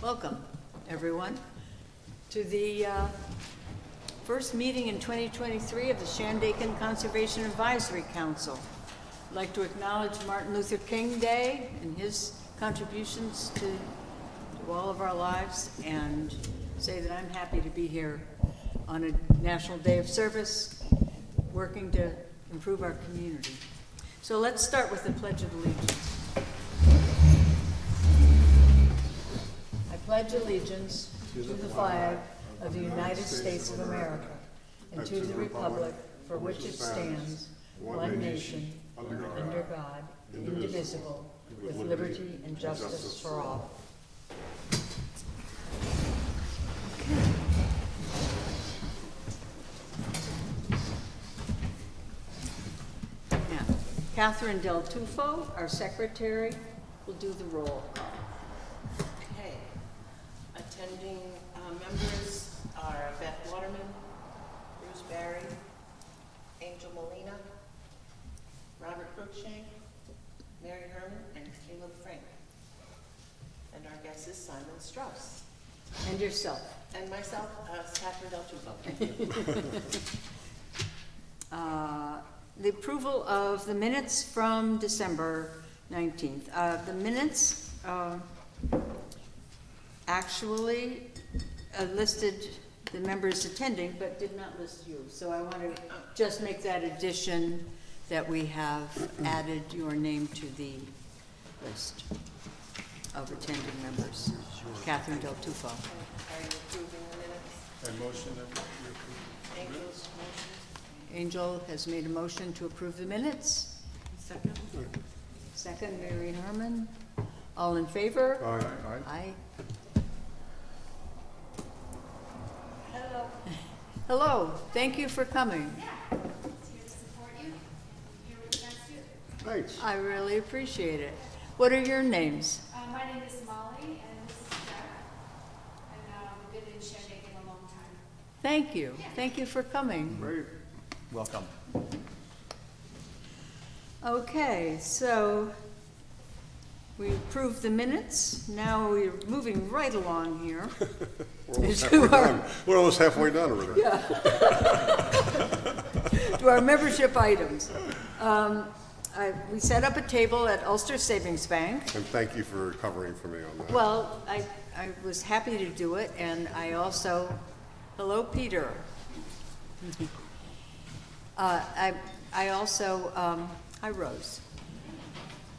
Welcome, everyone, to the first meeting in 2023 of the Shandaken Conservation Advisory Council. I'd like to acknowledge Martin Luther King Day and his contributions to all of our lives, and say that I'm happy to be here on a National Day of Service, working to improve our community. So let's start with the Pledge of Allegiance. I pledge allegiance to the flag of the United States of America and to the republic for which it stands, one nation, under God, indivisible, with liberty and justice for all. Now, Catherine Del Tufo, our secretary, will do the roll call. Okay. Attending members are Beth Waterman, Bruce Barry, Angel Molina, Robert Cruikshank, Mary Herman, and Caleb Frank. And our guest is Simon Strauss. And yourself. And myself, Catherine Del Tufo. The approval of the minutes from December 19th. The minutes actually listed the members attending, but did not list you. So I want to just make that addition that we have added your name to the list of attending members. Catherine Del Tufo. Are you approving the minutes? I motion that we approve. Angel's motion. Angel has made a motion to approve the minutes. Second. Second, Mary Herman. All in favor? Aye. Aye. Hello. Hello, thank you for coming. Yeah, it's here to support you and hear what you guys do. Thanks. I really appreciate it. What are your names? My name is Molly and this is Jack. And we've been in Shandaken a long time. Thank you. Thank you for coming. Great. Welcome. Okay, so we approved the minutes. Now we're moving right along here. We're almost To halfway our- done. We're almost halfway done over there. To our membership items. We set up a table at Ulster Savings Bank. And thank you for covering for me on that. Well, I was happy to do it, and I also, hello, Peter. I also, hi, Rose,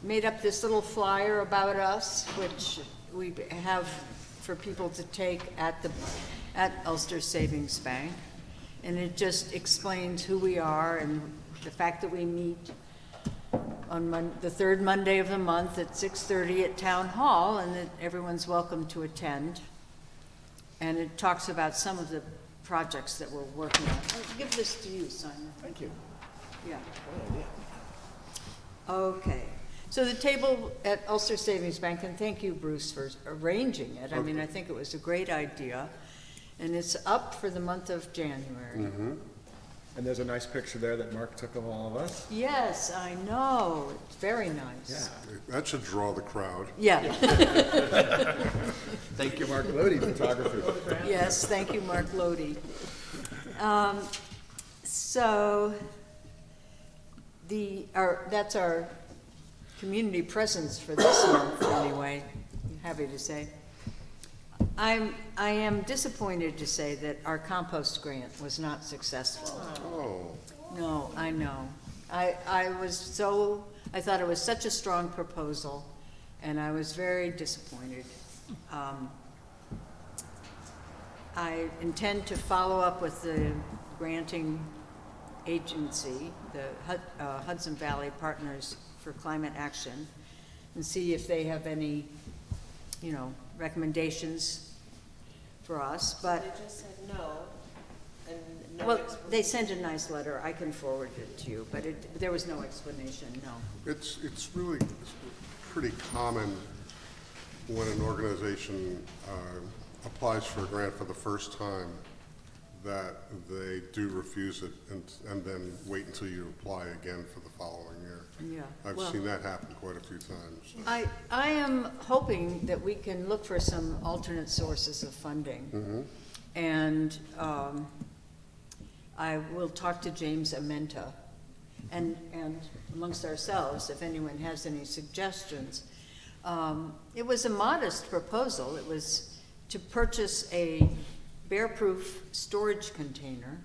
made up this little flyer about us, which we have for people to take at Ulster Savings Bank. And it just explains who we are and the fact that we meet on the third Monday of the month at 6:30 at Town Hall, and that everyone's welcome to attend. And it talks about some of the projects that we're working on. I'll give this to you, Simon. Thank you. Yeah. Okay. So the table at Ulster Savings Bank, and thank you, Bruce, for arranging it. I mean, I think it was a great idea. And it's up for the month of January. Mm-hmm. And there's a nice picture there that Mark took of all of us. Yes, I know. It's very nice. Yeah. That should draw the crowd. Yeah. Thank you, Mark Lodi, photography. Yes, thank you, Mark Lodi. So that's our community presence for this month anyway, happy to say. I am disappointed to say that our compost grant was not successful. Oh, No, I know. I thought it was such a strong proposal, and I was very disappointed. I intend to follow up with the granting agency, the Hudson Valley Partners for Climate Action, and see if they have any, recommendations for us, but. They just said no, and no Well, explanation. they sent a nice letter, I can forward it to you, but there was no explanation, no. it's really pretty common when an organization applies for a grant for the first time that they do refuse it and then wait until you apply again for the following year. Yeah. I've Well, seen that happen quite a few times. I am hoping that we can look for some alternate sources of funding. And I will talk to James Amenta, and amongst ourselves, if anyone has any suggestions. It was a modest proposal. It was to purchase a bear-proof storage container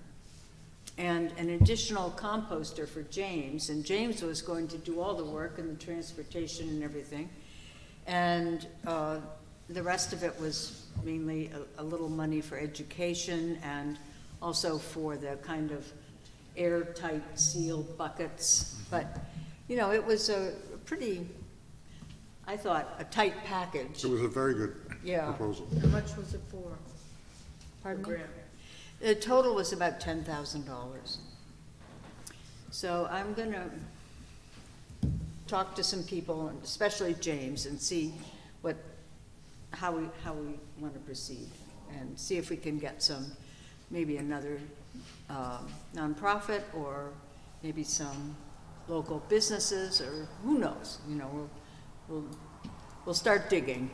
and an additional composter for James, and James was going to do all the work and the transportation and everything. And the rest of it was mainly a little money for education and also for the kind of airtight sealed buckets. But, you know, it was a pretty, I thought, a tight package. It was a very good Yeah. proposal. How much was it for? Pardon The me? grant? The total was about $10,000. So I'm gonna talk to some people, and especially James, and see how we want to proceed, and see if we can get maybe another nonprofit, or maybe some local businesses, or who knows, you know, we'll start digging.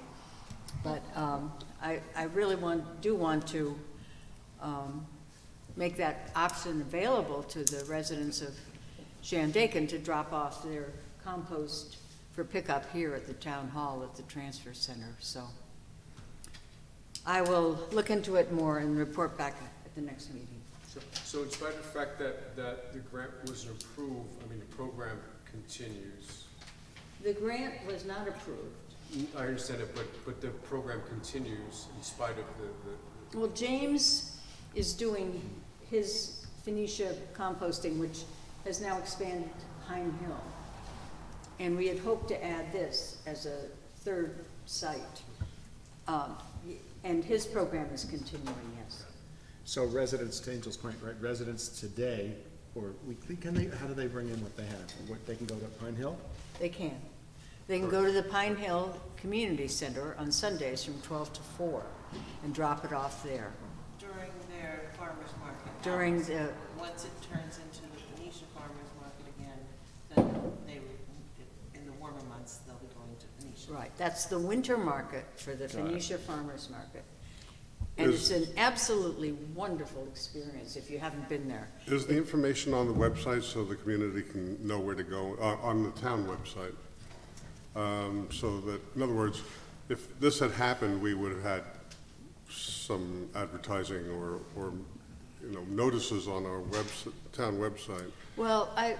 But I really do want to make that option available to the residents of Shandaken to drop off their compost for pickup here at the town hall at the transfer center. So I will look into it more and report back at the next meeting. So in spite of the fact that the grant wasn't approved, I mean, the program continues. The grant was not approved. I understand it, but the program continues in spite of the Well, James is doing his Phoenicia composting, which has now expanded to Pine Hill. And we had hoped to add this as a third site. And his program is continuing, yes. So residents, to Angel's point, right, residents today or weekly, how do they bring in what they have? They can go to Pine Hill? They can. They can go to the Pine Hill Community Center on Sundays from 12 to 4 and drop it off there. During their farmer's market. During hours. the, Once it turns into the Phoenicia farmer's market again, then in the warmer months, they'll be going to Phoenicia. right, that's the winter market for the Got it. Phoenicia Farmers Market. And it's an absolutely wonderful experience if you haven't been there. Is the information on the website so the community can know where to go, on the town website? So that, in other words, if this had happened, we would have had some advertising or you know, notices on our town website. Well, I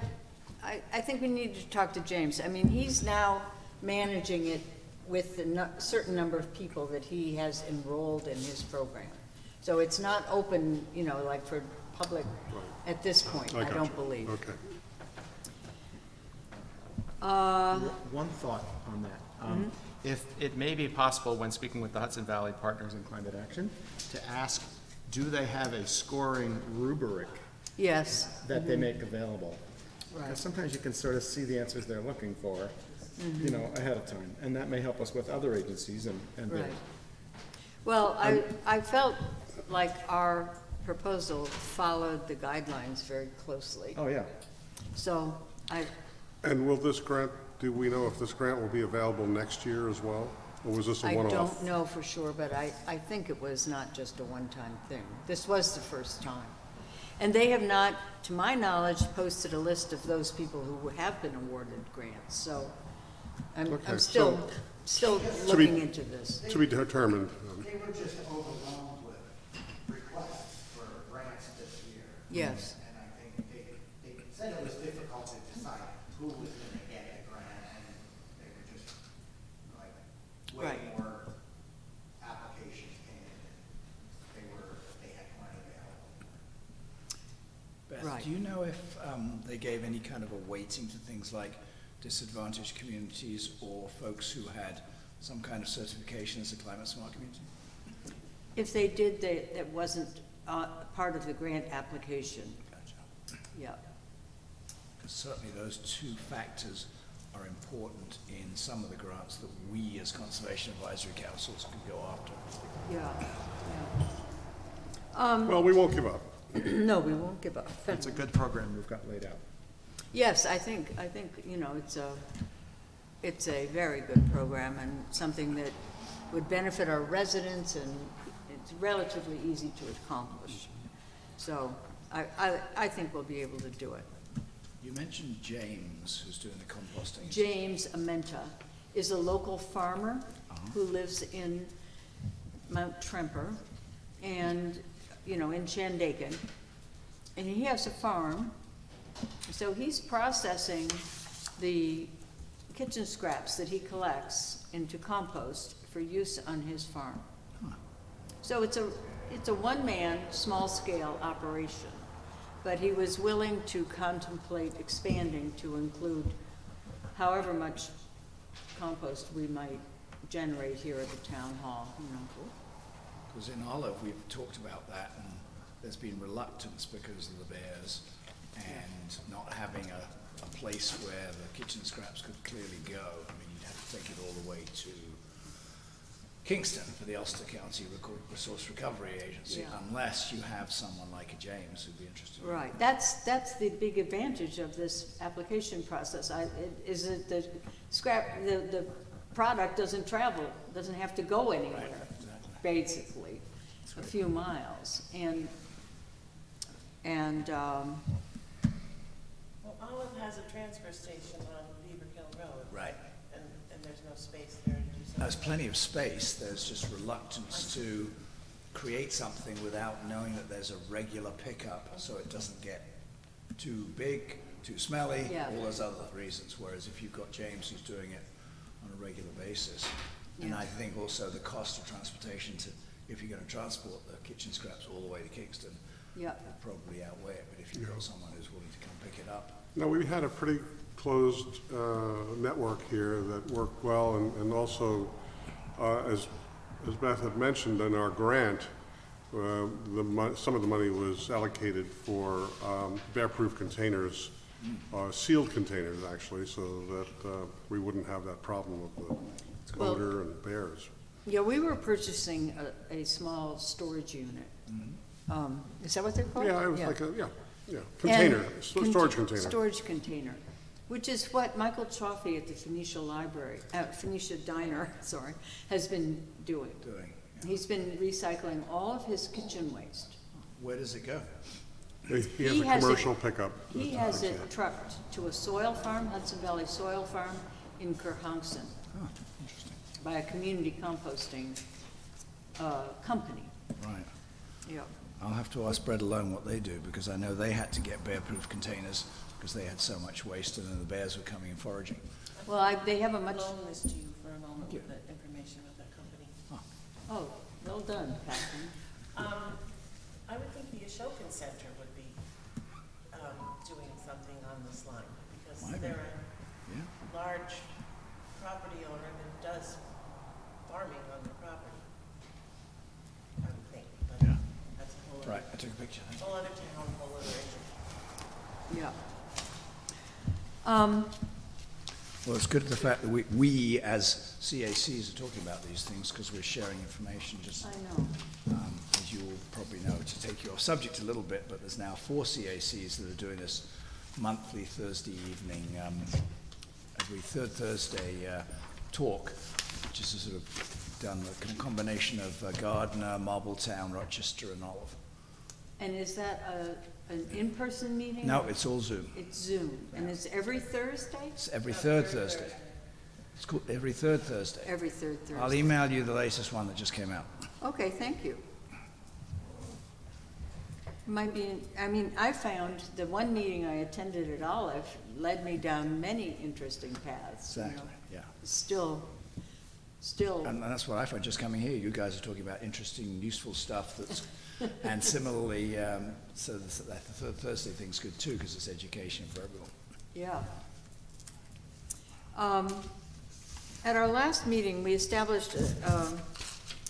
think we need to talk to James. I mean, he's now managing it with a certain number of people that he has enrolled in his program. So it's not open, you know, like for public at this point, I got don't you. believe. Okay. One thought on that. If it may be possible, when speaking with the Hudson Valley Partners in Climate Action, To ask, do they have a scoring rubric Yes, that they make available? right. Because sometimes you can sort of see the answers they're looking for, you know, ahead of time. And that may help us with other agencies and Right. bids. Well, I felt like our proposal followed the guidelines very closely. Oh, yeah. So And will this grant, do we know if this grant will be available next year as well? Or was this a I one-off? don't know for sure, but I think it was not just a one-time thing. This was the first time. And they have not, to my knowledge, posted a list of those people who have been awarded grants. So I'm Okay, still To be- looking into this. To be determined. They were just overwhelmed with requests for grants this year. Yes. And I think they said it was difficult to decide who was gonna get the grant, and they were just like, way Right. more applications came in than they had money available. Right. Beth, do you know if they gave any kind of a weighting to things like disadvantaged communities or folks who had some kind of certification as a climate smart community? If they did, that wasn't part of the grant application. Gotcha. Yeah. Because certainly those two factors are important in some of the grants that we as conservation advisory councils can go after. Yeah, yeah. Well, we won't give up. No, we won't give up. It's a good program we've got laid out. Yes, I think, you know, it's a very good program and something that would benefit our residents, and it's relatively easy to accomplish. So I think we'll be able to do it. You mentioned James, who's doing the composting. James Amenta is a local farmer who lives in Mount Tremper and, you know, in Shandaken. And he has a farm, so he's processing the kitchen scraps that he collects into compost for use on his farm. So it's a one-man, small-scale operation, but he was willing to contemplate expanding to include however much compost we might generate here at the town hall, you know. Because in Olive, we've talked about that, and there's been reluctance because of the bears and not having a place where the kitchen scraps could clearly go. I mean, you'd have to take it all the way to Kingston for the Ulster County Resource Recovery Agency, Yeah. unless you have someone like a James who'd be interested. Right, that's the big advantage of this application process. Is that the scrap, the product doesn't travel, doesn't have to go anywhere, Right, exactly. basically, a few miles. Well, Olive has a transfer station on Beaver Hill Road. Right. And there's no space there to do something. There's plenty of space, there's just reluctance to create something without knowing that there's a regular pickup, so it doesn't get too big, too smelly, Yeah. all those other reasons, whereas if you've got James who's doing it on a regular basis. And Yeah. I think also the cost of transportation to, if you're gonna transport the kitchen scraps all the way to Kingston, Yeah, would probably outweigh it, but if you've got someone who's willing to come pick it up. No, we had a pretty closed network here that worked well, and also, as Beth had mentioned, in our grant, some of the money was allocated for bear-proof containers, sealed containers, actually, so that we wouldn't have that problem of the Well- odor and bears. yeah, we were purchasing a small storage unit. Is that what they're called? Yeah, it was like container, And storage container. Storage container, which is what Michael Chaffee at the Phoenicia Library, Phoenicia Diner, sorry, has been doing. He's been recycling all of his kitchen waste. Where does it go? He has a commercial pickup. He has it trucked to a soil farm, Hudson Valley Soil Farm in Kerhonkson, Oh, interesting. by a community composting company. Right. Yeah. I'll have to ask Bread Alone what they do, because I know they had to get bear-proof containers because they had so much waste and then the bears were coming and foraging. Well, they have a much, I'll loan this to you for a moment with the information of that company. oh, well done, Catherine. I would think the Ashokan Center would be doing something on this line, because Might be. they're Yeah. a large property owner that does farming on their property. I would think, but Yeah. that's a whole Right, other, I took a picture. whole other town, whole other issue. Yeah. Well, it's good the fact that we as CACs are talking about these things because we're sharing information just, I know. as you all probably know, to take you off subject a little bit, but there's now 4 CACs that are doing this monthly Thursday evening, every third Thursday talk, which is a sort of done a combination of Gardner, Marbletown, Rochester and Olive. And is that an in-person meeting? No, it's all Zoom. It's Zoom, and it's every Thursday? It's every third Thursday. It's called every third Thursday. Every third Thursday. I'll email you the latest one that just came out. Okay, thank you. Might be, I mean, I found the one meeting I attended at Olive led me down many interesting paths. you know. Exactly, yeah. Still, And that's what I find just coming here. You guys are talking about interesting, useful stuff that's, and similarly, so that the third Thursday thing's good too, because it's education for everyone. yeah. At our last meeting, we established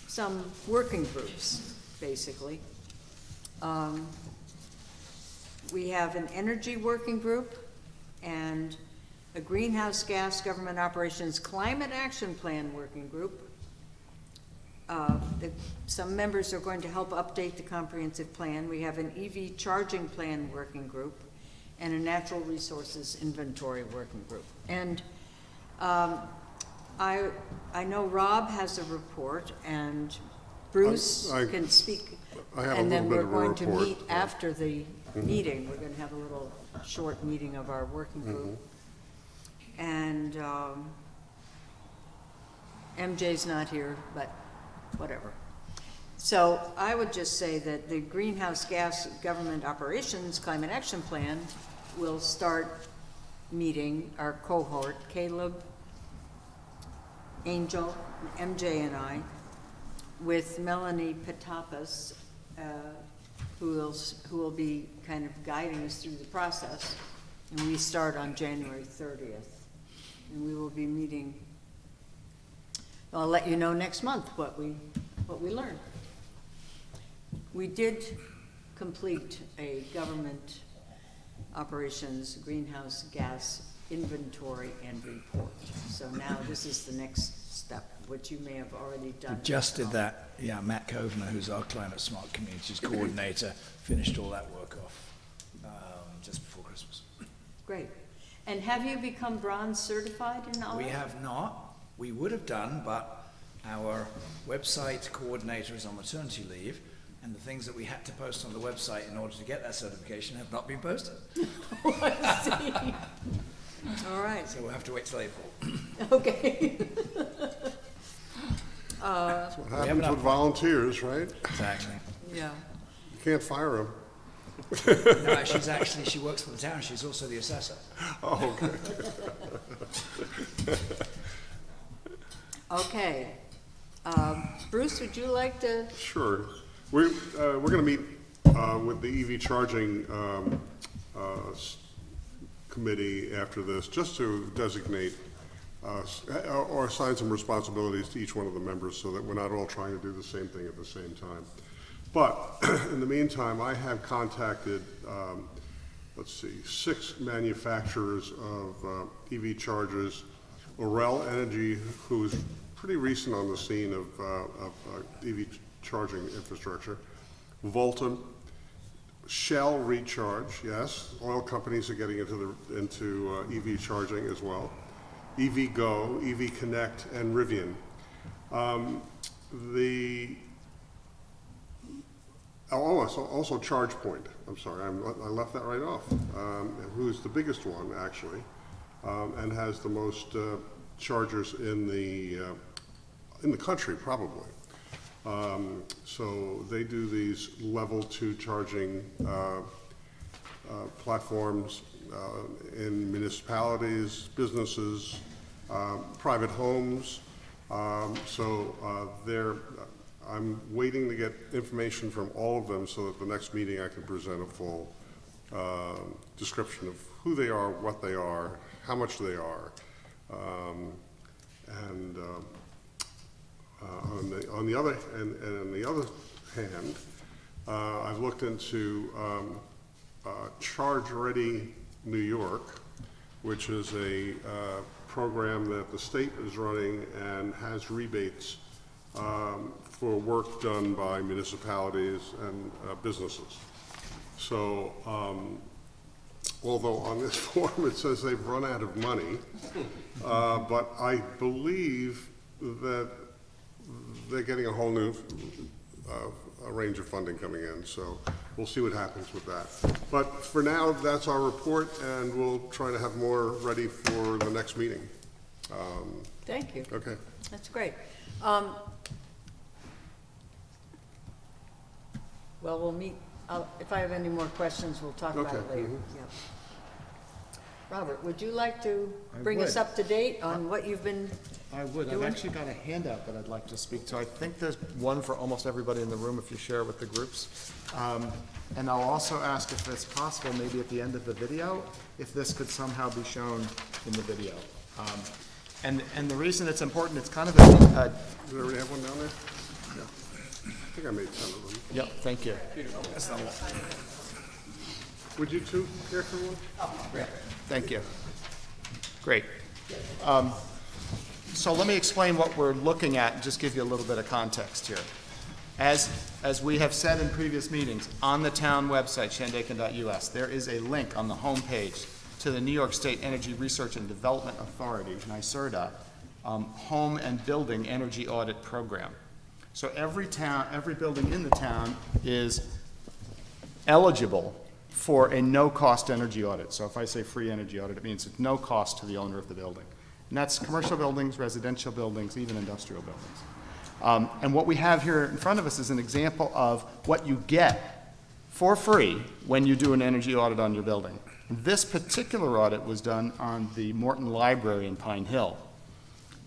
some working groups, basically. We have an energy working group and a greenhouse gas government operations climate action plan working group, some members are going to help update the comprehensive plan. We have an EV charging plan working group and a natural resources inventory working group. And I know Rob has a report, and Bruce I can speak. I have a And then little bit we're of a going to report, meet yeah. after the meeting. We're going to have a little short meeting of our working group. And MJ's not here, but whatever. So I would just say that the Greenhouse Gas Government Operations Climate Action Plan will start meeting our cohort, Caleb, Angel, MJ, and I, with Melanie Patapas, who will be kind of guiding us through the process. And we start on January 30th. And we will be meeting, I'll let you know next month what we learned. We did complete a government operations greenhouse gas inventory and report. So now this is the next step, which you may have already done. We just did that. Yeah, Matt Kovner, who's our Climate Smart Communities coordinator, finished all that work off just before Christmas. Great. And have you become bronze certified in all? We have not. We would have done, but our website coordinator is on maternity leave, and the things that we had to post on the website in order to get that certification have not been posted. I see. All right. So we'll have to wait till April. Okay. That's what have happens enough- with volunteers, right? Exactly. Yeah. You can't fire them. No, she works for the town. She's also the assessor. Oh, okay. Okay. Bruce, would you like to? Sure. We're going to meet with the EV charging committee after this, just to designate or assign some responsibilities to each one of the members so that we're not all trying to do the same thing at the same time. But in the meantime, I have contacted, 6 manufacturers of EV chargers. Orel Energy, who's pretty recent on the scene of EV charging infrastructure. Volta, Shell Recharge, yes, oil companies are getting into EV charging as well. EVgo, EV Connect, and Rivian. Also ChargePoint. I'm sorry, I left that right off. Who's the biggest one actually, and has the most chargers in the country probably. So they do these level 2 charging platforms in municipalities, businesses, private homes. I'm waiting to get information from all of them so that the next meeting I can present a full description of who they are, what they are, how much they are. On the other hand, I've looked into Charge Ready New York, which is a program that the state is running and has rebates for work done by municipalities and businesses. So, although on this form it says they've run out of money, but I believe that they're getting a whole new a range of funding coming in, so we'll see what happens with that. But for now, that's our report, and we'll try to have more ready for the next meeting. Thank you. Okay. That's great. Well, we'll meet, if I have any more questions, we'll talk about it Okay. later. Yeah. Robert, would you like to I bring us would. up to date on what you've been? I would. I've doing? actually got a handout that I'd like to speak to. I think there's one for almost everybody in the room if you share with the groups. And I'll also ask if it's possible, maybe at the end of the video, if this could somehow be shown in the video. And the reason it's important, it's kind of Do we already have one down there? Yeah. I think I made 10 of them. Yep, thank you. Would you two care for one? Thank you. Great. So let me explain what we're looking at and just give you a little bit of context here. As we have said in previous meetings, on the town website, shandaken.us, there is a link on the home page to the New York State Energy Research and Development Authority, NYSERDA, Home and Building Energy Audit Program. So every building in the town is eligible for a no-cost energy audit. So if I say free energy audit, it means it's no cost to the owner of the building. And that's commercial buildings, residential buildings, even industrial buildings. And what we have here in front of us is an example of what you get for free when you do an energy audit on your building. This particular audit was done on the Morton Library in Pine Hill.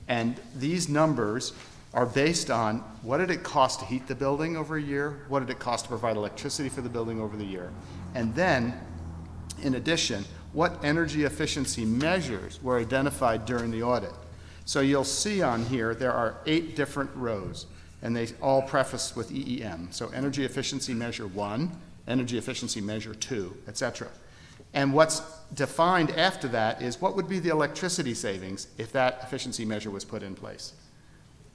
And these numbers are based on what did it cost to heat the building over a year, what did it cost to provide electricity for the building over the year, and then, in addition, what energy efficiency measures were identified during the audit. So you'll see on here there are 8 different rows, and they all preface with EEM. So energy efficiency measure 1, energy efficiency measure 2, etc. And what's defined after that is what would be the electricity savings if that efficiency measure was put in place.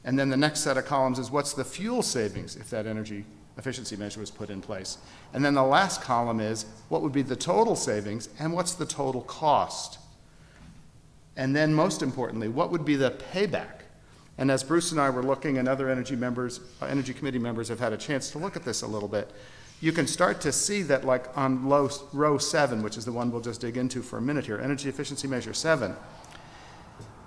And then the next set of columns is what's the fuel savings if that energy efficiency measure was put in place. And then the last column is what would be the total savings and what's the total cost. And then most importantly, what would be the payback? And as Bruce and I were looking, and other energy committee members have had a chance to look at this a little bit, you can start to see that like on row 7, which is the one we'll just dig into for a minute here, energy efficiency measure 7,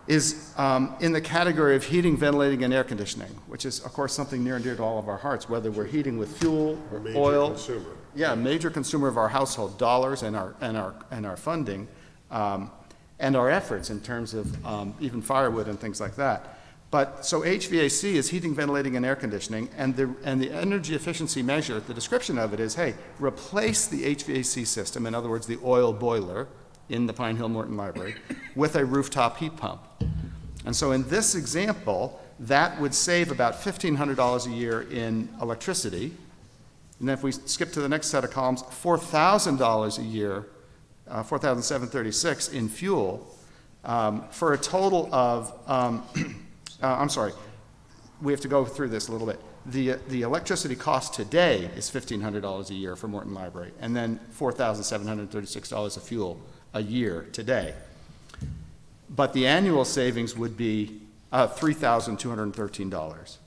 is in the category of heating, ventilating, and air conditioning, which is, of course, something near and dear to all of our hearts, whether we're heating with fuel or Major oil. consumer. Yeah, major consumer of our household dollars and our funding, and our efforts in terms of even firewood and things like that. But so HVAC is heating, ventilating, and air conditioning, and the energy efficiency measure, the description of it is, hey, replace the HVAC system, in other words, the oil boiler in the Pine Hill Morton Library, with a rooftop heat pump. And so in this example, that would save about $1,500 a year in electricity. And then if we skip to the next set of columns, $4,000 a year, $4,736 in fuel, for a total of, I'm sorry, we have to go through this a little bit. The electricity cost today is $1,500 a year for Morton Library, and then $4,736 of fuel a year today. But the annual savings would be $3,213.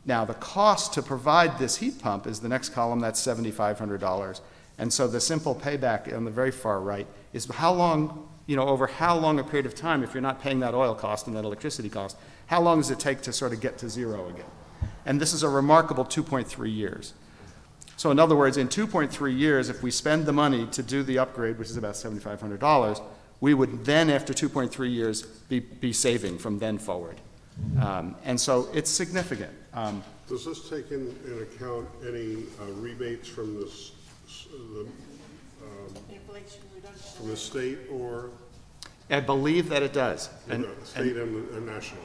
Now, the cost to provide this heat pump is the next column, that's $7,500. And so the simple payback on the very far right is how long, over how long a period of time, if you're not paying that oil cost and that electricity cost, how long does it take to sort of get to zero again? And this is a remarkable 2.3 years. So in other words, in 2.3 years, if we spend the money to do the upgrade, which is about $7,500, we would then, after 2.3 years, be saving from then forward. And so it's significant. Does this take in account any rebates from the Inflation reduction. from the state or I believe that it does. state and national,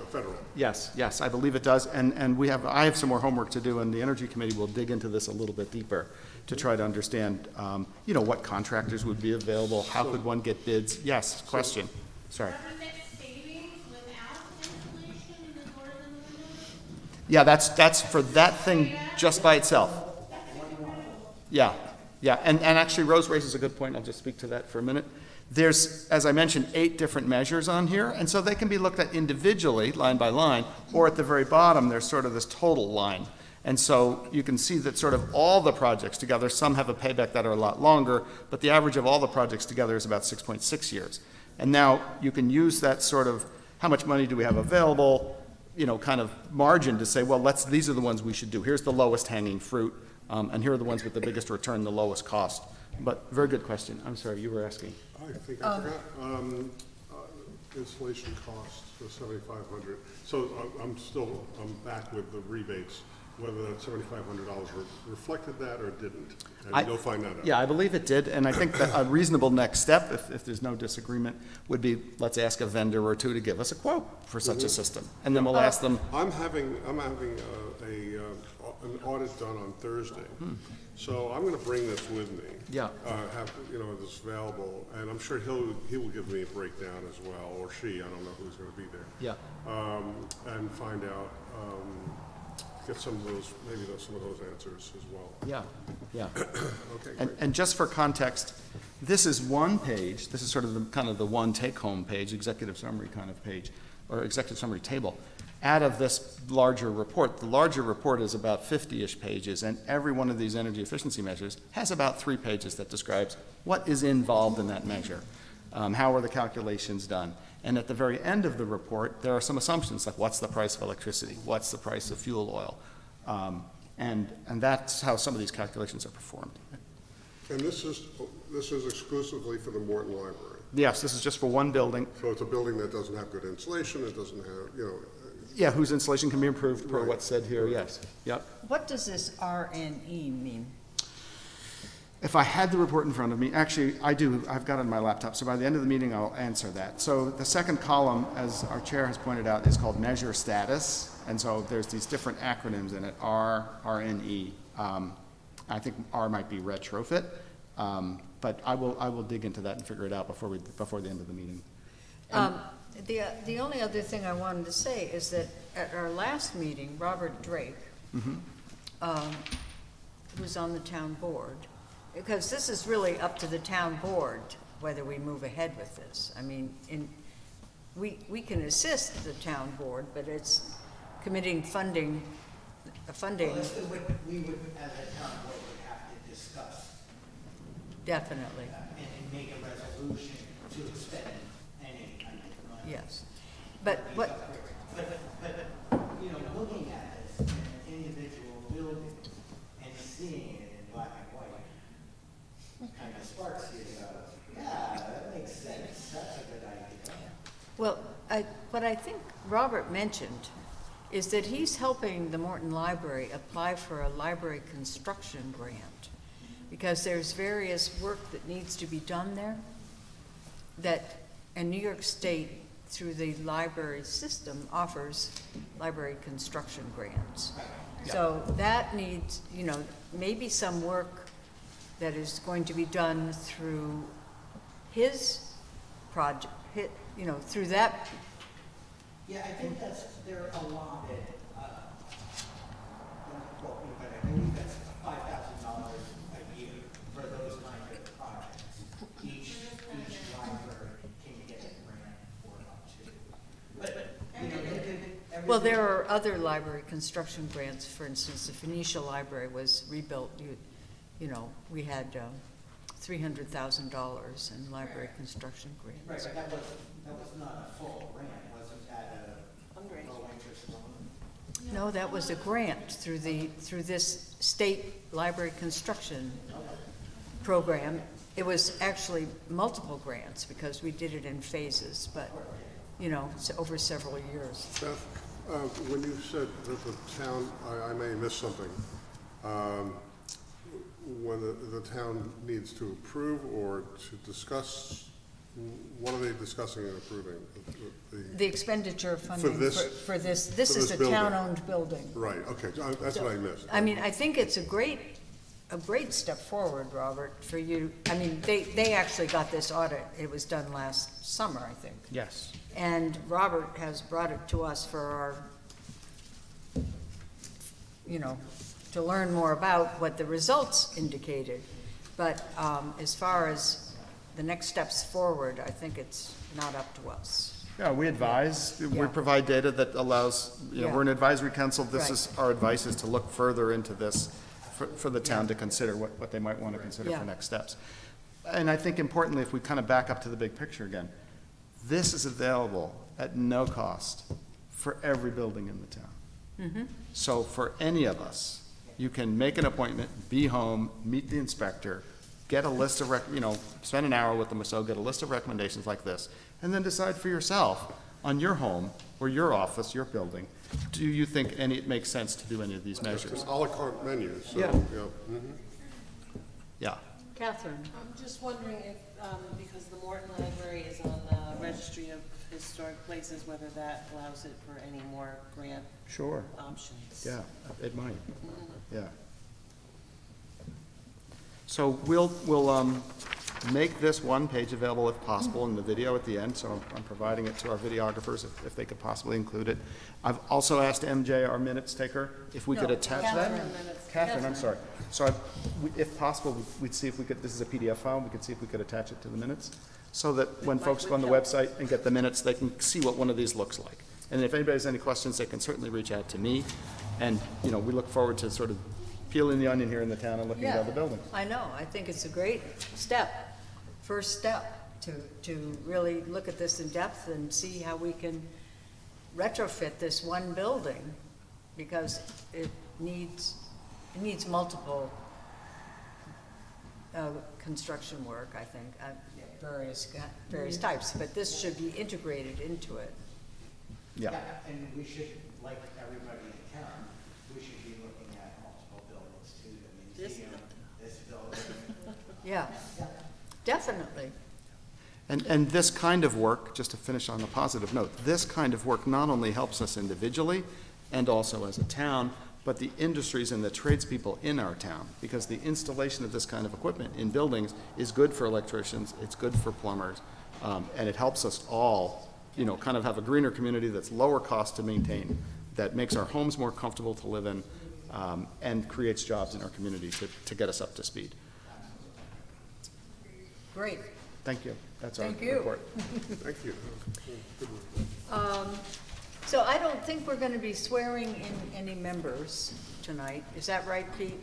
federal? Yes, I believe it does. And I have some more homework to do, and the Energy Committee will dig into this a little bit deeper to try to understand, what contractors would be available, how could one get bids? Yes, question. Sorry. Represent savings without installation in the doors and the windows? Yeah, that's for that thing just by itself. Yeah, and actually Rose raises a good point. I'll just speak to that for a minute. There's, as I mentioned, 8 different measures on here, and so they can be looked at individually, line by line, or at the very bottom, there's sort of this total line. And so you can see that sort of all the projects together, some have a payback that are a lot longer, but the average of all the projects together is about 6.6 years. And now you can use that sort of, how much money do we have available, kind of margin to say, well, these are the ones we should do. Here's the lowest hanging fruit, and here are the ones with the biggest return, the lowest cost. But very good question. I'm sorry, you were asking. I think I forgot. Installation cost for $7,500. So I'm back with the rebates, whether that $7,500 reflected that or didn't. And you'll find that out. Yeah, I believe it did, and I think that a reasonable next step, if there's no disagreement, would be let's ask a vendor or two to give us a quote for such a system, and then we'll ask them. I'm having an audit done on Thursday. So I'm gonna bring this with me. Yeah. Have, you know, this available, and I'm sure he will give me a breakdown as well, or she, I don't know who's gonna be there. Yeah. And find out, get some of those, maybe some of those answers as well. Yeah, yeah. Okay, great. And just for context, this is one page, this is sort of the, kind of the one take-home page, executive summary kind of page, or executive summary table, out of this larger report. The larger report is about 50-ish pages, and every one of these energy efficiency measures has about 3 pages that describes what is involved in that measure, how are the calculations done. And at the very end of the report, there are some assumptions, like what's the price of electricity, what's the price of fuel oil, and that's how some of these calculations are performed. And this is exclusively for the Morton Library. Yes, this is just for one building. So it's a building that doesn't have good insulation, it doesn't have, you know, Yeah, whose installation can be improved per Right. what's said here, yes. Yep. What does this RNE mean? If I had the report in front of me, actually, I do, I've got it on my laptop, so by the end of the meeting, I'll answer that. So the second column, as our chair has pointed out, is called measure status, and so there's these different acronyms in it, R, RNE. I think R might be retrofit, but I will dig into that and figure it out before the end of the meeting. The only other thing I wanted to say is that at our last meeting, Robert Drake, who's on the town board, because this is really up to the town board whether we move ahead with this. I mean, we can assist the town board, but it's committing funding. Well, this is what we would, as a town board, would have to discuss Definitely, and make a resolution to expend any kind of money. yes. But what, But, you know, looking at this in an individual building and seeing it in black and white, kind of sparks you to go, yeah, that makes sense, that's a good idea. well, what I think Robert mentioned is that he's helping the Morton Library apply for a library construction grant, because there's various work that needs to be done there and New York State, through the library system, offers library construction grants. So that needs, you know, maybe some work that is going to be done through his project, you know, through that. Yeah, I think they're allotted, don't quote me, but I believe that's $5,000 a year for those kind of projects. Each library can get a grant for up to. But, you know, they did everything. Well, there are other library construction grants. For instance, the Phoenicia Library was rebuilt. You know, we had $300,000 in library construction Right, grants. but that was not a full grant, wasn't that a low interest loan? No, that was a grant through this state library construction program. It was actually multiple grants because we did it in phases, but, you know, over several years. Beth, when you said that the town, I may have missed something, when the town needs to approve or to discuss, what are they discussing and approving? The expenditure of funding this- for this for is this a building. town-owned building. Right, okay, that's what I missed. I mean, I think it's a great step forward, Robert, for you. I mean, they actually got this audit. It was done last summer, I think. Yes. And Robert has brought it to us for our, you know, to learn more about what the results indicated. But as far as the next steps forward, I think it's not up to us. Yeah, we advise, we Yeah. provide data that allows, you know, Yeah. we're an advisory council. This Right. is, our advice is to look further into this for the town to consider what they might want to consider Yeah. for next steps. And I think importantly, if we kind of back up to the big picture again, this is available at no cost for every building in the town. So for any of us, you can make an appointment, be home, meet the inspector, get a list of, spend an hour with them or so, get a list of recommendations like this, and then decide for yourself on your home or your office, your building, do you think it makes sense to do any of these It's measures? an à la carte menu, so, Yeah. mhm. Yeah, Catherine? I'm just wondering if, because the Morton Library is on the Registry of Historic Places, whether that allows it for any more grant Sure. options. Yeah, it might, yeah. So we'll make this one page available if possible in the video at the end, so I'm providing it to our videographers if they could possibly include it. I've also asked MJ, our minutes taker, if we could No, attach that. Catherine. Catherine, I'm sorry. So if possible, we'd see if we could, this is a PDF file, we could see if we could attach it to the minutes, so that when folks go on the website and get the minutes, they can see what one of these looks like. And if anybody has any questions, they can certainly reach out to me. And, you know, we look forward to sort of peeling the onion here in the town and looking at all the buildings. I know, I think it's a great step, first step, to really look at this in depth and see how we can retrofit this one building, because it needs multiple construction work, I think, various types, but this should be integrated into it. Yeah. And we should, like everybody in town, we should be looking at multiple buildings too, the museum, this building. Yeah, definitely. And this kind of work, just to finish on a positive note, this kind of work not only helps us individually and also as a town, but the industries and the tradespeople in our town, because the installation of this kind of equipment in buildings is good for electricians, it's good for plumbers, and it helps us all, you know, kind of have a greener community that's lower cost to maintain, that makes our homes more comfortable to live in, and creates jobs in our community to get us up to speed. Great. Thank you. That's our Thank you. report. Thank you. Good work. So I don't think we're going to be swearing in any members tonight. Is that right, Pete?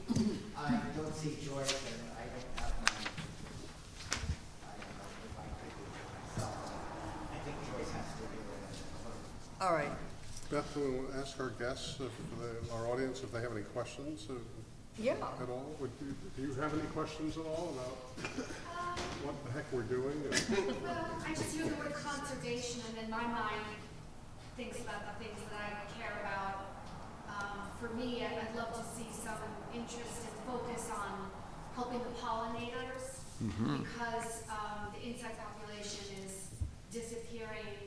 I don't see Joyce, and I don't have my, I don't know if I could do it myself. I think Joyce has to do it as a clerk. All right. Beth, do we want to ask our guests, our audience, if they have any questions Yeah. at all? Do you have any questions at all about what the heck we're doing? Well, I just hear the word conservation, and in my mind, thinks about the things that I care about. For me, I'd love to see some interest and focus on helping the pollinators, because the insect population is disappearing,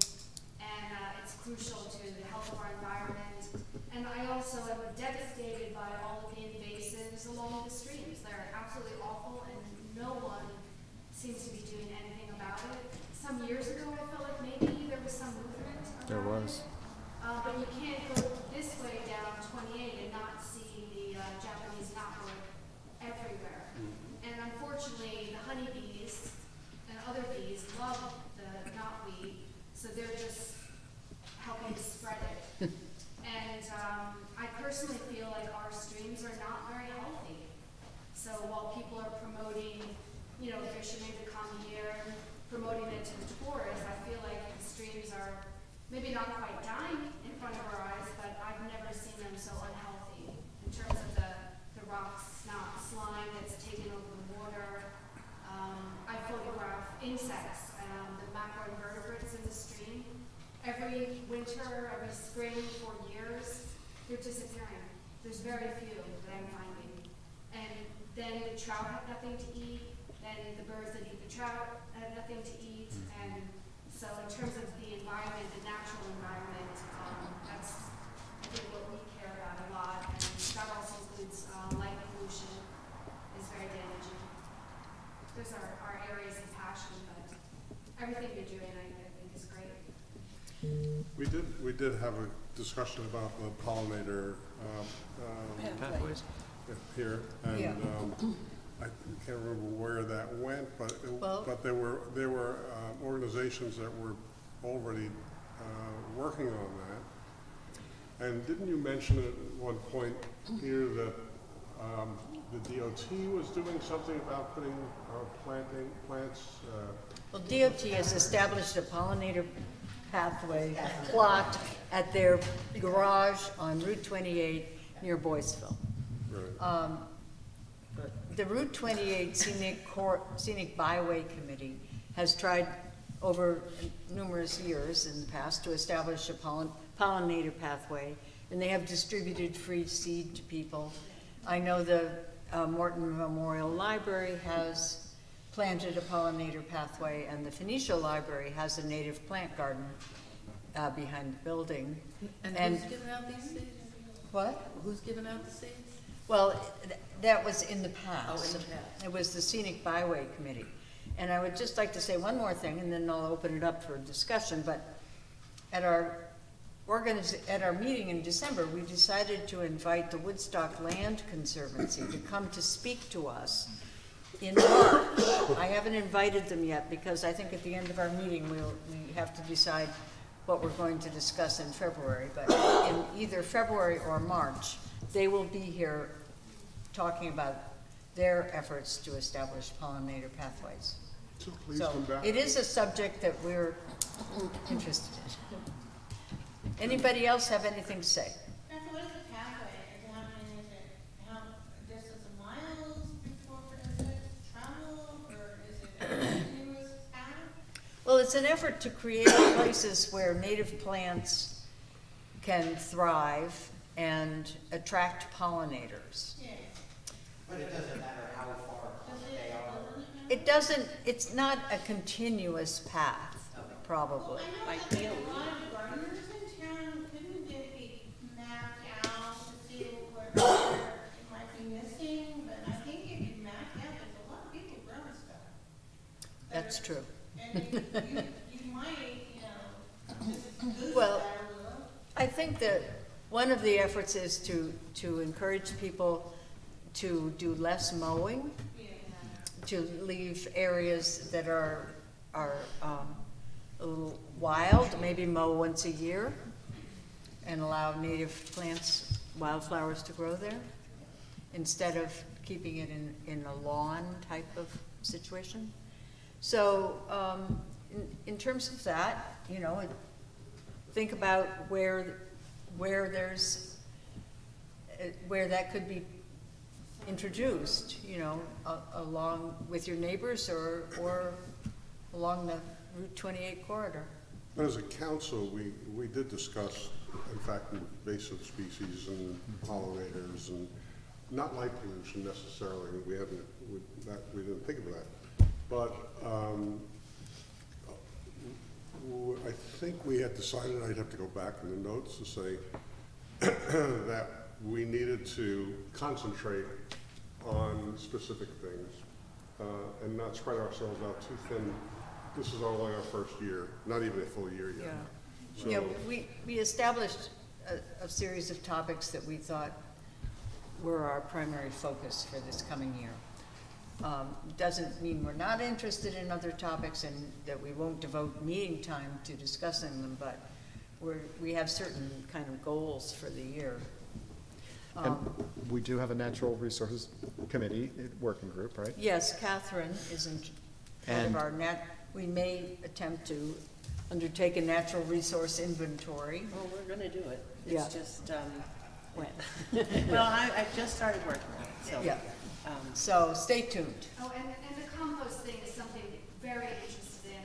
and it's crucial to the health of our environment. And I also am devastated by all of the invasives along the streams. They're absolutely awful, and no one seems to be doing anything about it. Some years ago, I felt like maybe there was some movement around There was. it. But you can't go this way down 28 and not see the Japanese knotwork everywhere. And unfortunately, the honeybees and other bees love the knotweed, so they're just helping spread it. And I personally feel like our streams are not very healthy. So while people are promoting, you know, fishermen to come here, promoting it to the tourists, I feel like the streams are maybe not quite dying in front of our eyes, but I've never seen them so unhealthy in terms of the rock slime that's taken over the water. I photograph insects, the macroinvertebrates in the stream. Every winter, every spring for years, they're disappearing. There's very few that I'm finding. And then the trout have nothing to eat, then the birds that eat the trout have nothing to eat, and so in terms of the environment, the natural environment, that's I think what we care about a lot, and that also includes light pollution is very damaging. Those are our areas of passion, but everything you're doing I think is great. We did have a discussion about the pollinator Pathways. here, and Yeah. I can't remember where that went, but Well- but there were organizations that were already working on that. And didn't you mention at one point here that the DOT was doing something about putting plants? Well, DOT has established a pollinator pathway plot at their garage on Route 28 near Boyceville. Right. The Route 28 Scenic Byway Committee has tried over numerous years in the past to establish a pollinator pathway, and they have distributed free seed to people. I know the Morton Memorial Library has planted a pollinator pathway, and the Phoenicia Library has a native plant garden behind the building. And who's giving out these seeds? What? Who's giving out the seeds? Well, that was in the past. Oh, in the past. It was the Scenic Byway Committee. And I would just like to say one more thing, and then I'll open it up for discussion, but at our meeting in December, we decided to invite the Woodstock Land Conservancy to come to speak to us in March. I haven't invited them yet, because I think at the end of our meeting, we have to decide what we're going to discuss in February, but in either February or March, they will be here talking about their efforts to establish pollinator pathways. So please So come back. it is a subject that we're interested in. Anybody else have anything to say? Doctor, what is the pathway? How many is it? How distance of miles before is it travel, or is it a continuous path? Well, it's an effort to create places where native plants can thrive and attract pollinators. Yeah. But it doesn't matter how far apart they are. It doesn't, it's not a continuous path, probably. I know that like a lot of gardeners in town, couldn't it be mapped out to see where it might be missing? But I think if you mapped out, there's a lot of people growing stuff. That's true. And you might, you know, just boost Well, that a little. I think that one of the efforts is to encourage people to do less mowing, Yeah. to leave areas that are a little wild, maybe mow once a year, and allow native plants, wildflowers to grow there, instead of keeping it in a lawn type of situation. So, in terms of that, you know, think about where there's, where that could be introduced, you know, along with your neighbors or along the Route 28 corridor. But as a council, we did discuss, in fact, invasive species and pollinators and not light pollution necessarily. We didn't think of that. But I think we had decided, I'd have to go back in the notes to say that we needed to concentrate on specific things and not spread ourselves out too thin. This is only our first year, not even a full year yet. Yeah. So, Yeah, we established a series of topics that we thought were our primary focus for this coming year. Doesn't mean we're not interested in other topics and that we won't devote meeting time to discussing them, but we have certain kind of goals for the year. And we do have a natural resources committee, working group, right? Yes, Catherine is in part of And- our we may attempt to undertake a natural resource inventory. Well, we're gonna do it. Yeah. It's just, when? Well, I've just started working on it, so. Yeah. So stay tuned. Oh, and the compost thing is something very interested in.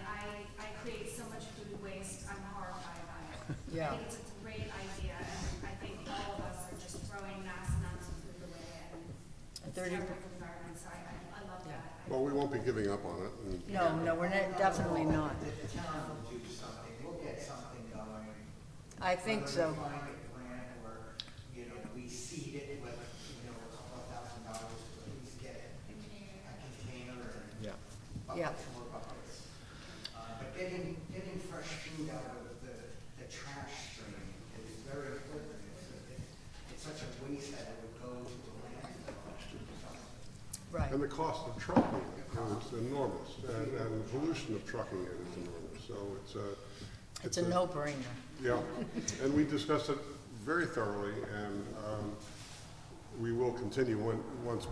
I create so much food waste, I'm horrified by it. Yeah. I think it's a great idea, and I think all of us are just throwing mass amounts of food away, and it's 30 terrible for the environment, so I love that. well, we won't be giving up on it. And No, we're not, definitely not. If the town will do something, we'll get something going. I think so. Whether we find a grant or, you know, we seed it with, you know, $2,000 to at least get a container and Yeah. Yeah. buckets, more buckets. But getting fresh food out of the trash stream is very important. It's such a waste that it would go to a landfill or something. Right. And the cost of trucking is enormous, and the pollution of trucking it is enormous. So It's a no-brainer. Yeah, and we discussed it very thoroughly, and we will continue once,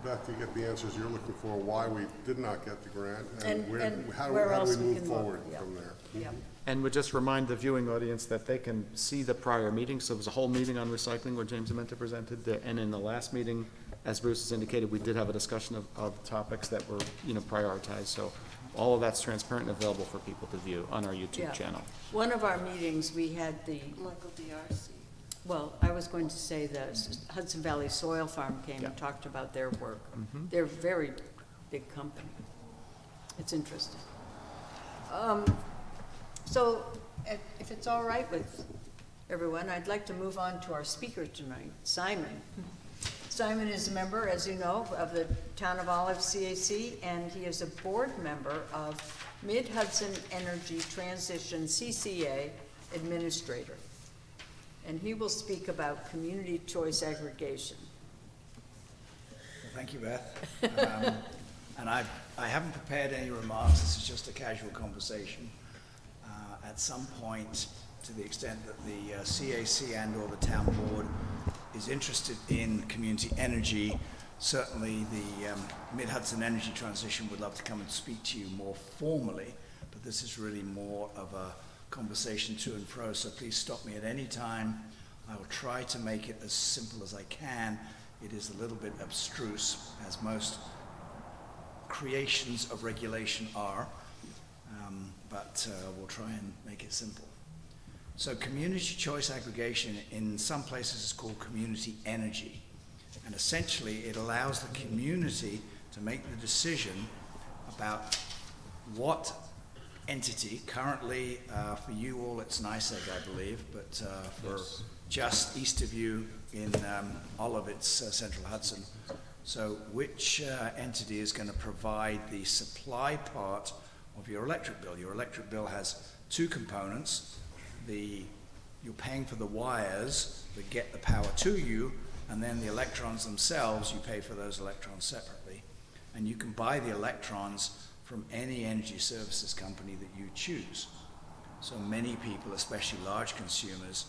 Beth, you get the answers you're looking for, why we did not get the grant, and how where do else we we move can look. forward Yeah. from there. Yeah. And would just remind the viewing audience that they can see the prior meetings. So it was a whole meeting on recycling where James Amenta presented. And in the last meeting, as Bruce has indicated, we did have a discussion of topics that were, prioritized. So all of that's transparent and available for people to view on our Yeah. YouTube channel. One of our meetings, we had the Michael DRC. Well, I was going to say the Hudson Valley Soil Farm came Yeah. and talked about their work. They're a very big company. It's interesting. So, if it's all right with everyone, I'd like to move on to our speaker tonight, Simon. Simon is a member, as you know, of the Town of Olive CAC, and he is a board member of Mid-Hudson Energy Transition CCA Administrator. And he will speak about community choice aggregation. Well, thank you, Beth. And I haven't prepared any remarks. This is just a casual conversation. At some point, to the extent that the CAC and/or the town board is interested in community energy, certainly the Mid-Hudson Energy Transition would love to come and speak to you more formally, but this is really more of a conversation to and fro, so please stop me at any time. I will try to make it as simple as I can. It is a little bit abstruse, as most creations of regulation are, but we'll try and make it simple. So community choice aggregation in some places is called community energy. And essentially it allows the community to make the decision about what entity, currently for you all it's NYSEG I believe, but for just east of you in Olive it's Central Hudson. So which entity is going to provide the supply part of your electric bill? Your electric bill has two components. You're paying for the wires that get the power to you, and then the electrons themselves, you pay for those electrons separately. And you can buy the electrons from any energy services company that you choose. So many people, especially large consumers,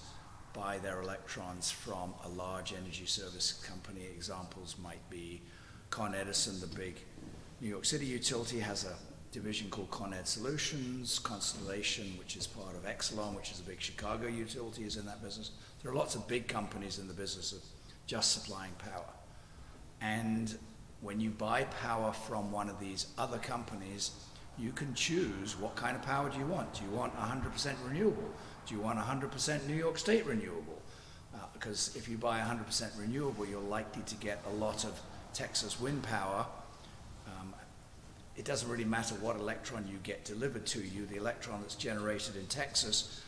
buy their electrons from a large energy service company. Examples might be Con Edison, the big New York City utility, has a division called Con Ed Solutions. Constellation, which is part of Exelon, which is a big Chicago utility, is in that business. There are lots of big companies in the business of just supplying power. And when you buy power from one of these other companies, you can choose what kind of power do you want. Do you want 100% renewable? Do you want 100% New York State renewable? Because if you buy 100% renewable, you're likely to get a lot of Texas wind power. It doesn't really matter what electron you get delivered to you. The electron that's generated in Texas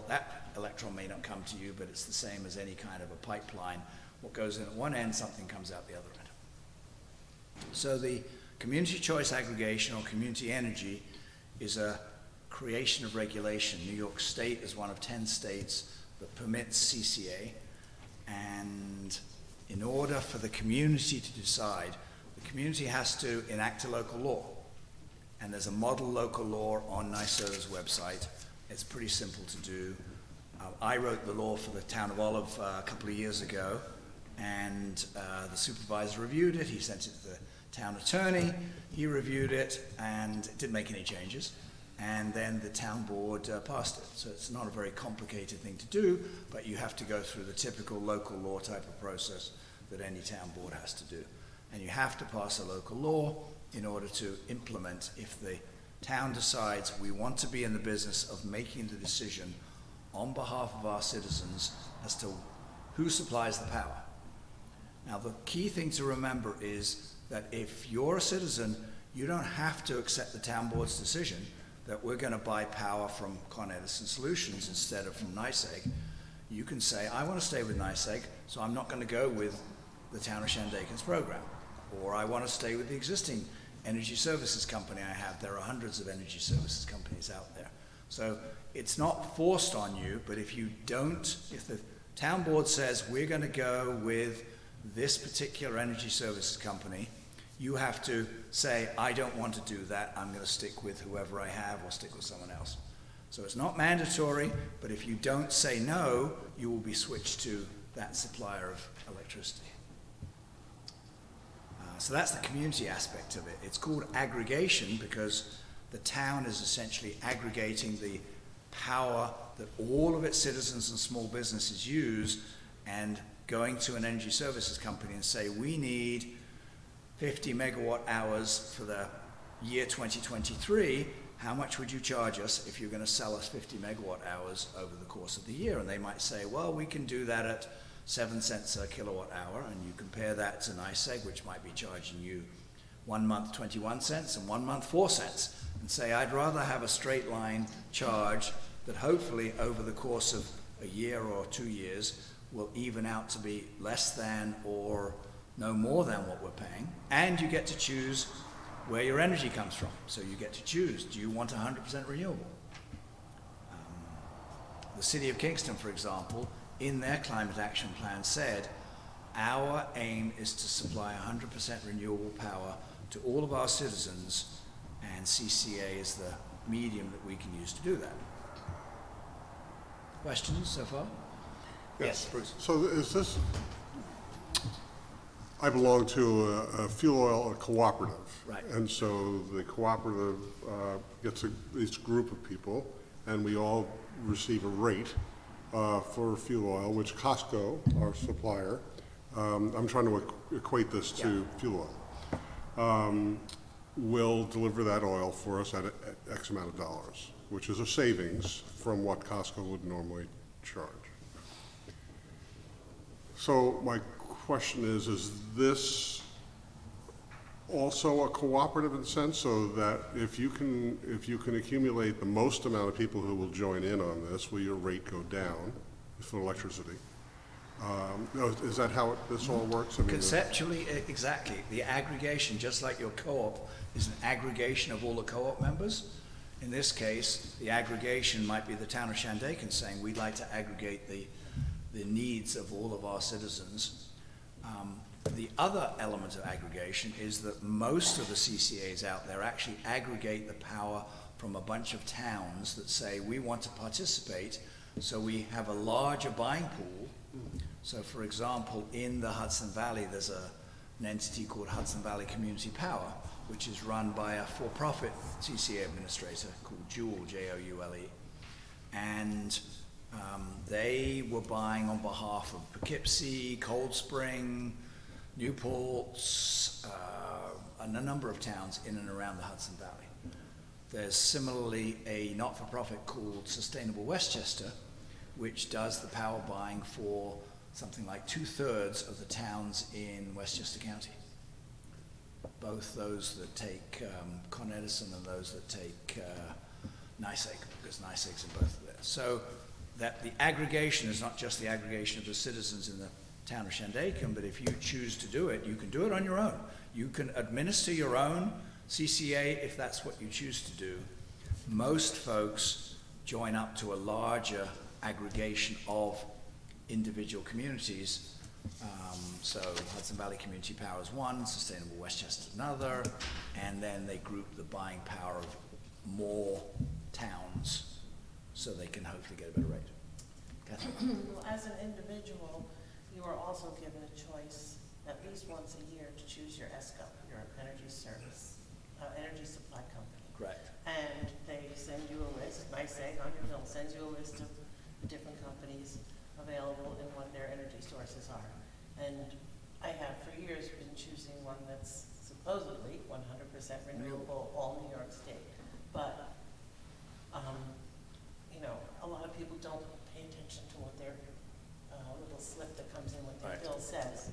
that electron may not come to you, but it's the same as any kind of a pipeline. What goes in at one end, something comes out the other end. So the community choice aggregation or community energy is a creation of regulation. New York State is one of 10 states that permits CCA, and in order for the community to decide, the community has to enact a local law. And there's a model local law on NYSERDA's website. It's pretty simple to do. I wrote the law for the town of Olive a couple of years ago, and the supervisor reviewed it. He sent it to the town attorney. He reviewed it and didn't make any changes. And then the town board passed it. So it's not a very complicated thing to do, but you have to go through the typical local law type of process that any town board has to do. And you have to pass a local law in order to implement. If the town decides we want to be in the business of making the decision on behalf of our citizens as to who supplies the power. Now the key thing to remember is that if you're a citizen, you don't have to accept the town board's decision that we're going to buy power from Con Edison Solutions instead of from NYSEG. You can say, I want to stay with NYSEG, so I'm not going to go with the town of Shandaken's program. Or I want to stay with the existing energy services company I have. There are hundreds of energy services companies out there. So it's not forced on you, but if you don't, if the town board says we're going to go with this particular energy services company, you have to say, I don't want to do that. I'm going to stick with whoever I have or stick with someone else. So it's not mandatory, but if you don't say no, you will be switched to that supplier of electricity. So that's the community aspect of it. It's called aggregation because the town is essentially aggregating the power that all of its citizens and small businesses use and going to an energy services company and say, we need 50 megawatt hours for the year 2023, how much would you charge us if you're going to sell us 50 megawatt hours over the course of the year? And they might say, well, we can do that at 7 cents a kilowatt hour, and you compare that to NYSEG, which might be charging you 1 month 21 cents and 1 month 4 cents, and say, I'd rather have a straight line charge that hopefully over the course of a year or 2 years will even out to be less than or no more than what we're paying, and you get to choose where your energy comes from. So you get to choose, do you want 100% renewable? The City of Kingston, for example, in their climate action plan said, our aim is to supply 100% renewable power to all of our citizens, and CCA is the medium that we can use to do that. Questions so far? Yes, Bruce. So is this, I belong to a fuel oil cooperative. Right. And so the cooperative gets this group of people, and we all receive a rate for fuel oil, which Costco, our supplier, I'm trying to equate this to fuel oil, will deliver that oil for us at X amount of dollars, which is a savings from what Costco would normally charge. So my question is this also a cooperative in the sense so that if you can accumulate the most amount of people who will join in on this, will your rate go down for electricity? Is that how this all works? I mean, Conceptually, exactly. The aggregation, just like your co-op, is an aggregation of all the co-op members. In this case, the aggregation might be the town of Shandaken saying, we'd like to aggregate the needs of all of our citizens. The other element of aggregation is that most of the CCAs out there actually aggregate the power from a bunch of towns that say, we want to participate, so we have a larger buying pool. So for example, in the Hudson Valley, there's an entity called Hudson Valley Community Power, which is run by a for-profit CCA administrator called Joule, J-O-U-L-E. And they were buying on behalf of Poughkeepsie, Cold Spring, Newport, and a number of towns in and around the Hudson Valley. There's similarly a not-for-profit called Sustainable Westchester, which does the power buying for something like 2/3 of the towns in Westchester County. Both those that take Con Edison and those that take NYSEG, because NYSEG's in both of there. So that the aggregation is not just the aggregation of the citizens in the town of Shandaken, but if you choose to do it, you can do it on your own. You can administer your own CCA if that's what you choose to do. Most folks join up to a larger aggregation of individual communities. So Hudson Valley Community Power is one, Sustainable Westchester another, and then they group the buying power of more towns so they can hopefully get a better rate. Catherine? Well, as an individual, you are also given a choice at least once a year to choose your ESCO, your energy service, energy supply company. Correct. And they send you a list, NYSEG on your bill sends you a list of the different companies available and what their energy sources are. And I have for years been choosing one that's supposedly 100% renewable, all New York State. But, you know, a lot of people don't pay attention to what their little slip that comes in with their Right. bill says.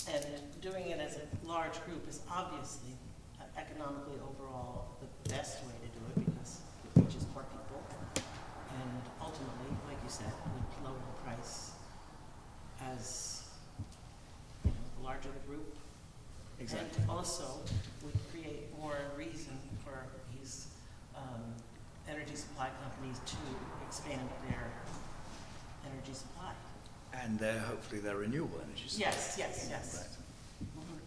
And doing it as a large group is obviously economically overall the best way to do it because it reaches more people. And ultimately, like you said, would lower the price as, you know, the larger the group. Exactly. And also would create more reason for these energy supply companies to expand their energy supply. And hopefully they're renewable energy sources. Yes, yes, yes. Right.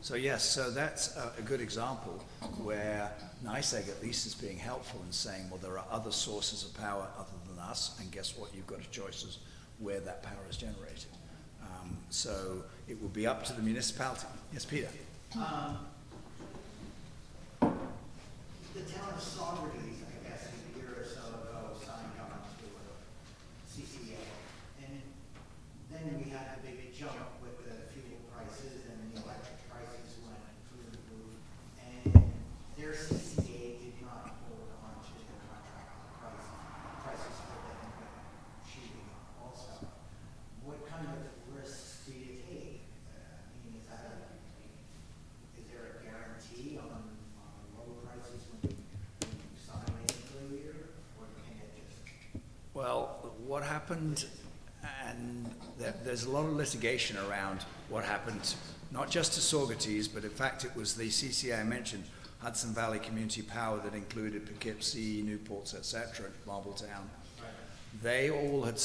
So yes, so that's a good example where NYSEG at least is being helpful in saying, well, there are other sources of power other than us, and guess what? You've got a choice as where that power is generated. So it will be up to the municipality. Yes, Peter? The town of Saugerties, I guess, a year or so ago, signed on to a CCA. And then we had a big jump with the fuel prices and the electric prices went through the roof. And their CCA did not hold on to happened, and there's a lot of litigation around what happened, not just to Saugerties, but in fact it was the CCA I mentioned, Hudson Valley Community Power, that included Poughkeepsie, Newports, etc., Marbletown. They all had,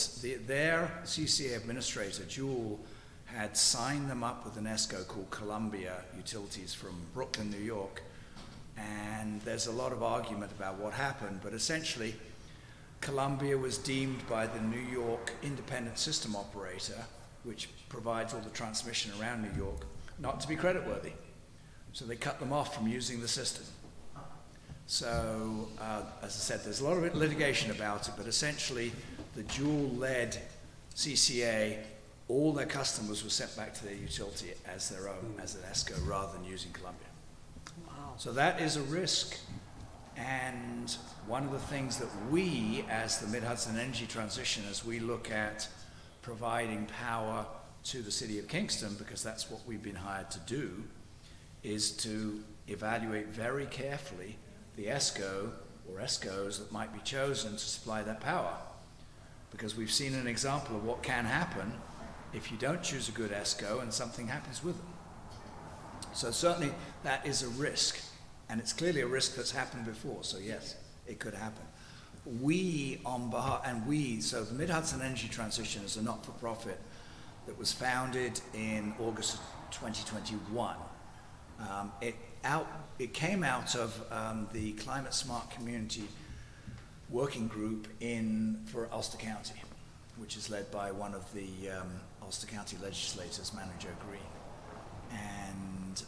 their CCA administrator, Jewel, had signed them up with an ESCO called Columbia Utilities from Brooklyn, New York. And there's a lot of argument about what happened, but essentially Columbia was deemed by the New York Independent System Operator, which provides all the transmission around New York, not to be creditworthy. So they cut them off from using the system. So, as I said, there's a lot of litigation about it, but essentially the Jewel-led CCA, all their customers were sent back to their utility as their own, as an ESCO, rather than using Columbia. Wow. So that is a risk, and one of the things that we, as the Mid-Hudson Energy Transition, as we look at providing power to the city of Kingston, because that's what we've been hired to do, is to evaluate very carefully the ESCO or ESCOs that might be chosen to supply that power. Because we've seen an example of what can happen if you don't choose a good ESCO and something happens with them. So certainly that is a risk, and it's clearly a risk that's happened before, so yes, it could happen. We, on behalf, so the Mid-Hudson Energy Transition is a not-for-profit that was founded in August of 2021. It came out of the Climate Smart Community Working Group for Ulster County, which is led by one of the Ulster County legislators, Manager Green. And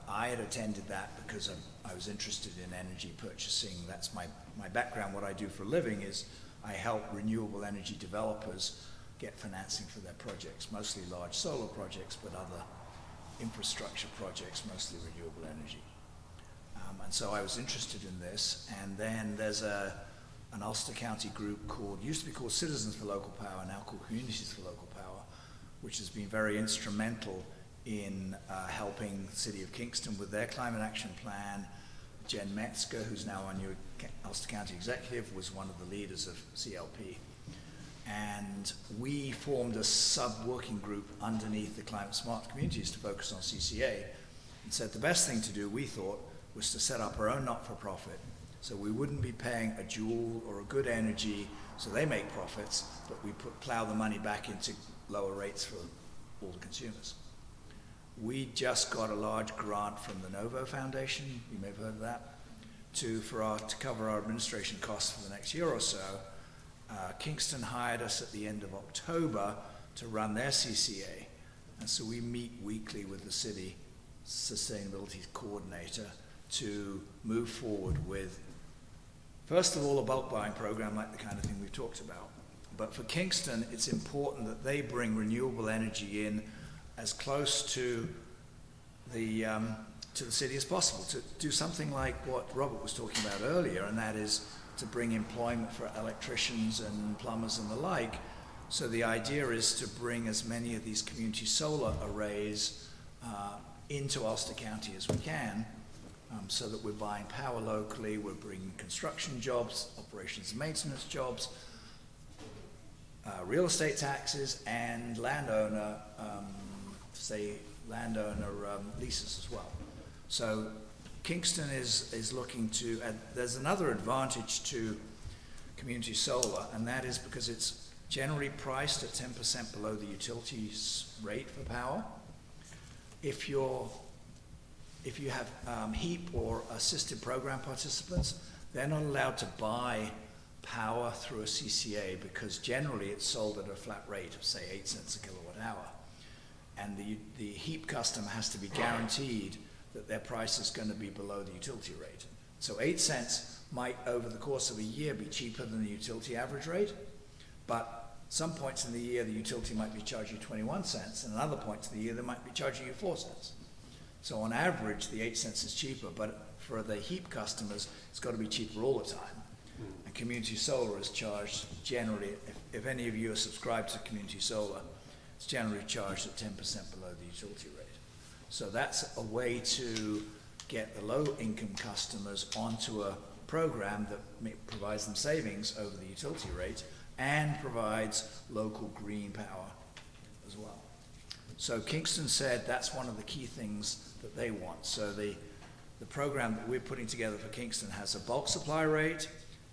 I had attended that because I was interested in energy purchasing. That's my background. What I do for a living is I help renewable energy developers get financing for their projects, mostly large solar projects, but other infrastructure projects, mostly renewable energy. And so I was interested in this. And then there's an Ulster County group used to be called Citizens for Local Power, now called Communities for Local Power, which has been very instrumental in helping the City of Kingston with their climate action plan. Jen Metzger, who's now our new Ulster County executive, was one of the leaders of CLP. And we formed a sub-working group underneath the Climate Smart Communities to focus on CCA, and said the best thing to do, we thought, was to set up our own not-for-profit, so we wouldn't be paying a Joule or a Good Energy so they make profits, but we plow the money back into lower rates for all the consumers. We just got a large grant from the Novo Foundation, you may have heard of that, to cover our administration costs for the next year or so. Kingston hired us at the end of October to run their CCA, and so we meet weekly with the city sustainability coordinator to move forward with, first of all, a bulk buying program like the kind of thing we've talked about. But for Kingston, it's important that they bring renewable energy in as close to the city as possible, to do something like what Robert was talking about earlier, and that is to bring employment for electricians and plumbers and the like. So the idea is to bring as many of these community solar arrays into Ulster County as we can, so that we're buying power locally, we're bringing construction jobs, operations and maintenance jobs, real estate taxes, and landowner leases as well. So Kingston is looking to, there's another advantage to community solar, and that is because it's generally priced at 10% below the utilities rate for power. If you have HEAP or assisted program participants, they're not allowed to buy power through a CCA because generally it's sold at a flat rate of, say, 8 cents a kilowatt hour. And the HEAP customer has to be guaranteed that their price is going to be below the utility rate. So 8 cents might, over the course of a year, be cheaper than the utility average rate, but some points in the year the utility might be charging you 21 cents, and other points in the year they might be charging you 4 cents. So on average, the 8 cents is cheaper, but for the HEAP customers, it's got to be cheaper all the time. And community solar is charged generally, if any of you are subscribed to community solar, it's generally charged at 10% below the utility rate. So that's a way to get the low-income customers onto a program that provides them savings over the utility rate, and provides local green power as well. So Kingston said that's one of the key things that they want. So the program that we're putting together for Kingston has a bulk supply rate,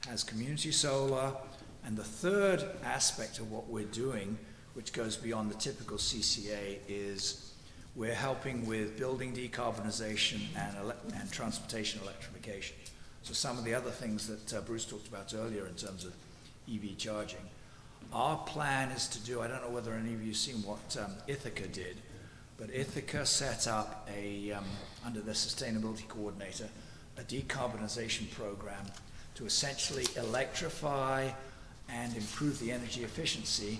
has community solar, and the third aspect of what we're doing, which goes beyond the typical CCA, is we're helping with building decarbonization and transportation electrification. So some of the other things that Bruce talked about earlier in terms of EV charging. Our plan is to do, I don't know whether any of you have seen what Ithaca did, but Ithaca set up under their sustainability coordinator, a decarbonization program to essentially electrify and improve the energy efficiency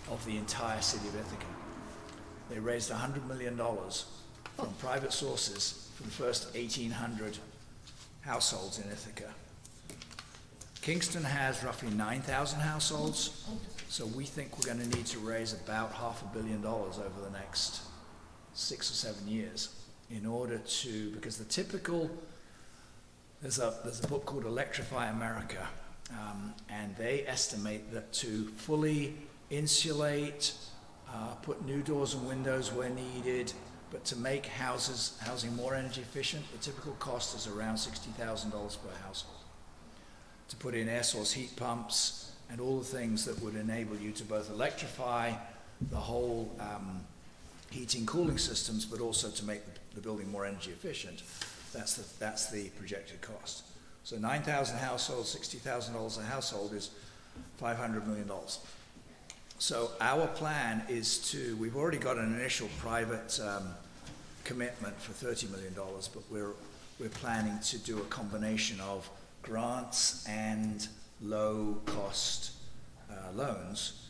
of the entire city of Ithaca. They raised $100 million from private sources for the first 1,800 households in Ithaca. Kingston has roughly 9,000 households, so we think we're going to need to raise about $500 million over the next 6 or 7 years in order to, because the typical, there's a book called Electrify America, and they estimate that to fully insulate, put new doors and windows where needed, but to make housing more energy efficient, the typical cost is around $60,000 per household. To put in air source heat pumps and all the things that would enable you to both electrify the whole heating, cooling systems, but also to make the building more energy efficient. That's the projected cost. So 9,000 households, $60,000 a household is $500 million. So our plan is we've already got an initial private commitment for $30 million, but we're planning to do a combination of grants and low-cost loans,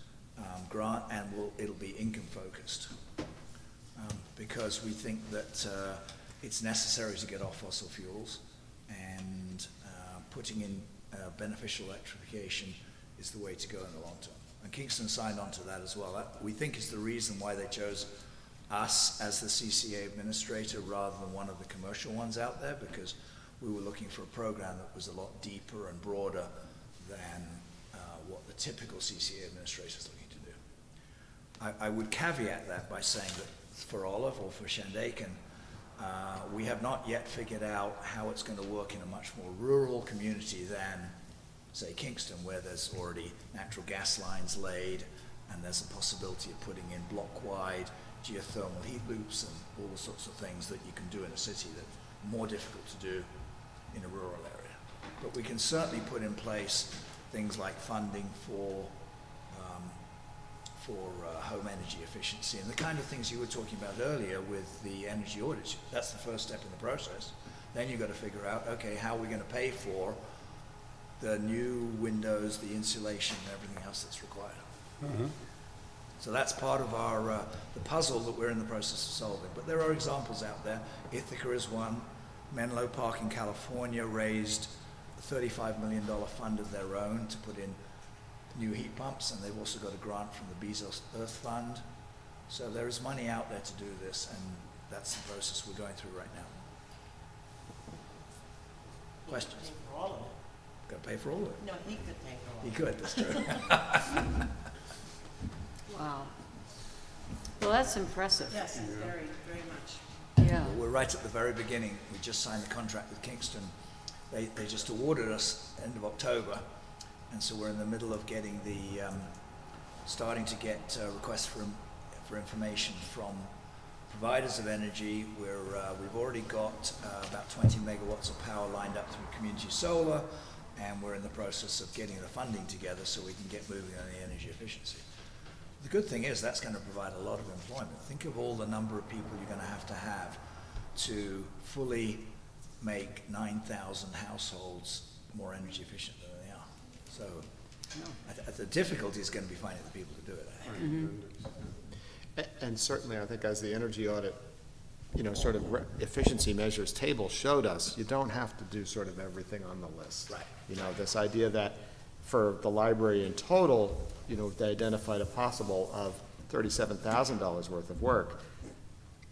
it'll be income focused, because we think that it's necessary to get off fossil fuels, and putting in beneficial electrification is the way to go in the long term. And Kingston signed on to that as well. That, we think, is the reason why they chose us as the CCA administrator rather than one of the commercial ones out there, because we were looking for a program that was a lot deeper and broader than what the typical CCA administrator is looking to do. I would caveat that by saying that for Olive or for Shandaken, we have not yet figured out how it's going to work in a much more rural community than, say, Kingston, where there's already natural gas lines laid, and there's a possibility of putting in block-wide geothermal heat loops and all the sorts of things that you can do in a city that are more difficult to do in a rural area. But we can certainly put in place things like funding for home energy efficiency and the kind of things you were talking about earlier with the energy audits. That's the first step in the process. Then you've got to figure out, okay, how are we going to pay for the new windows, the insulation, and everything else that's required. Mm-hmm. So that's part of our the puzzle that we're in the process of solving. But there are examples out there. Ithaca is one. Menlo Park in California raised a $35 million fund of their own to put in new heat pumps, and they've also got a grant from the Bezos Earth Fund. So there is money out there to do this, and that's the process we're going through right now. Questions? For all of it. Got to pay for all of it. No, he could pay for all of it. He could, that's true. Wow. Well, that's impressive. Yes, very, very much. Yeah. Well, we're right at the very beginning. We just signed the contract with Kingston. They just awarded us end of October, and so we're in the middle of getting starting to get requests for information from providers of energy. We've already got about 20 megawatts of power lined up through community solar, and we're in the process of getting the funding together so we can get moving on the energy efficiency. The good thing is that's going to provide a lot of employment. Think of all the number of people you're going to have to fully make 9,000 households more energy efficient than they are. So the difficulty is going to be finding the people to do it, I think. Mm-hmm. And certainly, I think as the energy audit, sort of efficiency measures table showed us, you don't have to do sort of everything on the list. Right. This idea that for the library in total, they identified a possible of $37,000 worth of work.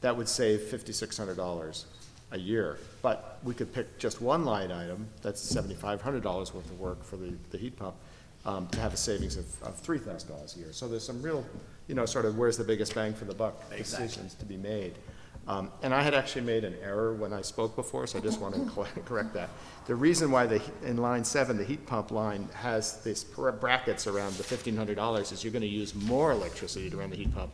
That would save $5,600 a year. But we could pick just one line item, that's $7,500 worth of work for the heat pump. to have a savings of $3,000 a year. So there's some real, sort of where's the biggest bang for the buck decisions to be made. And I had actually made an error when I spoke before, so I just want to correct that. The reason why in line 7, the heat pump line has these brackets around the $1,500 is you're going to use more electricity to run the heat pump,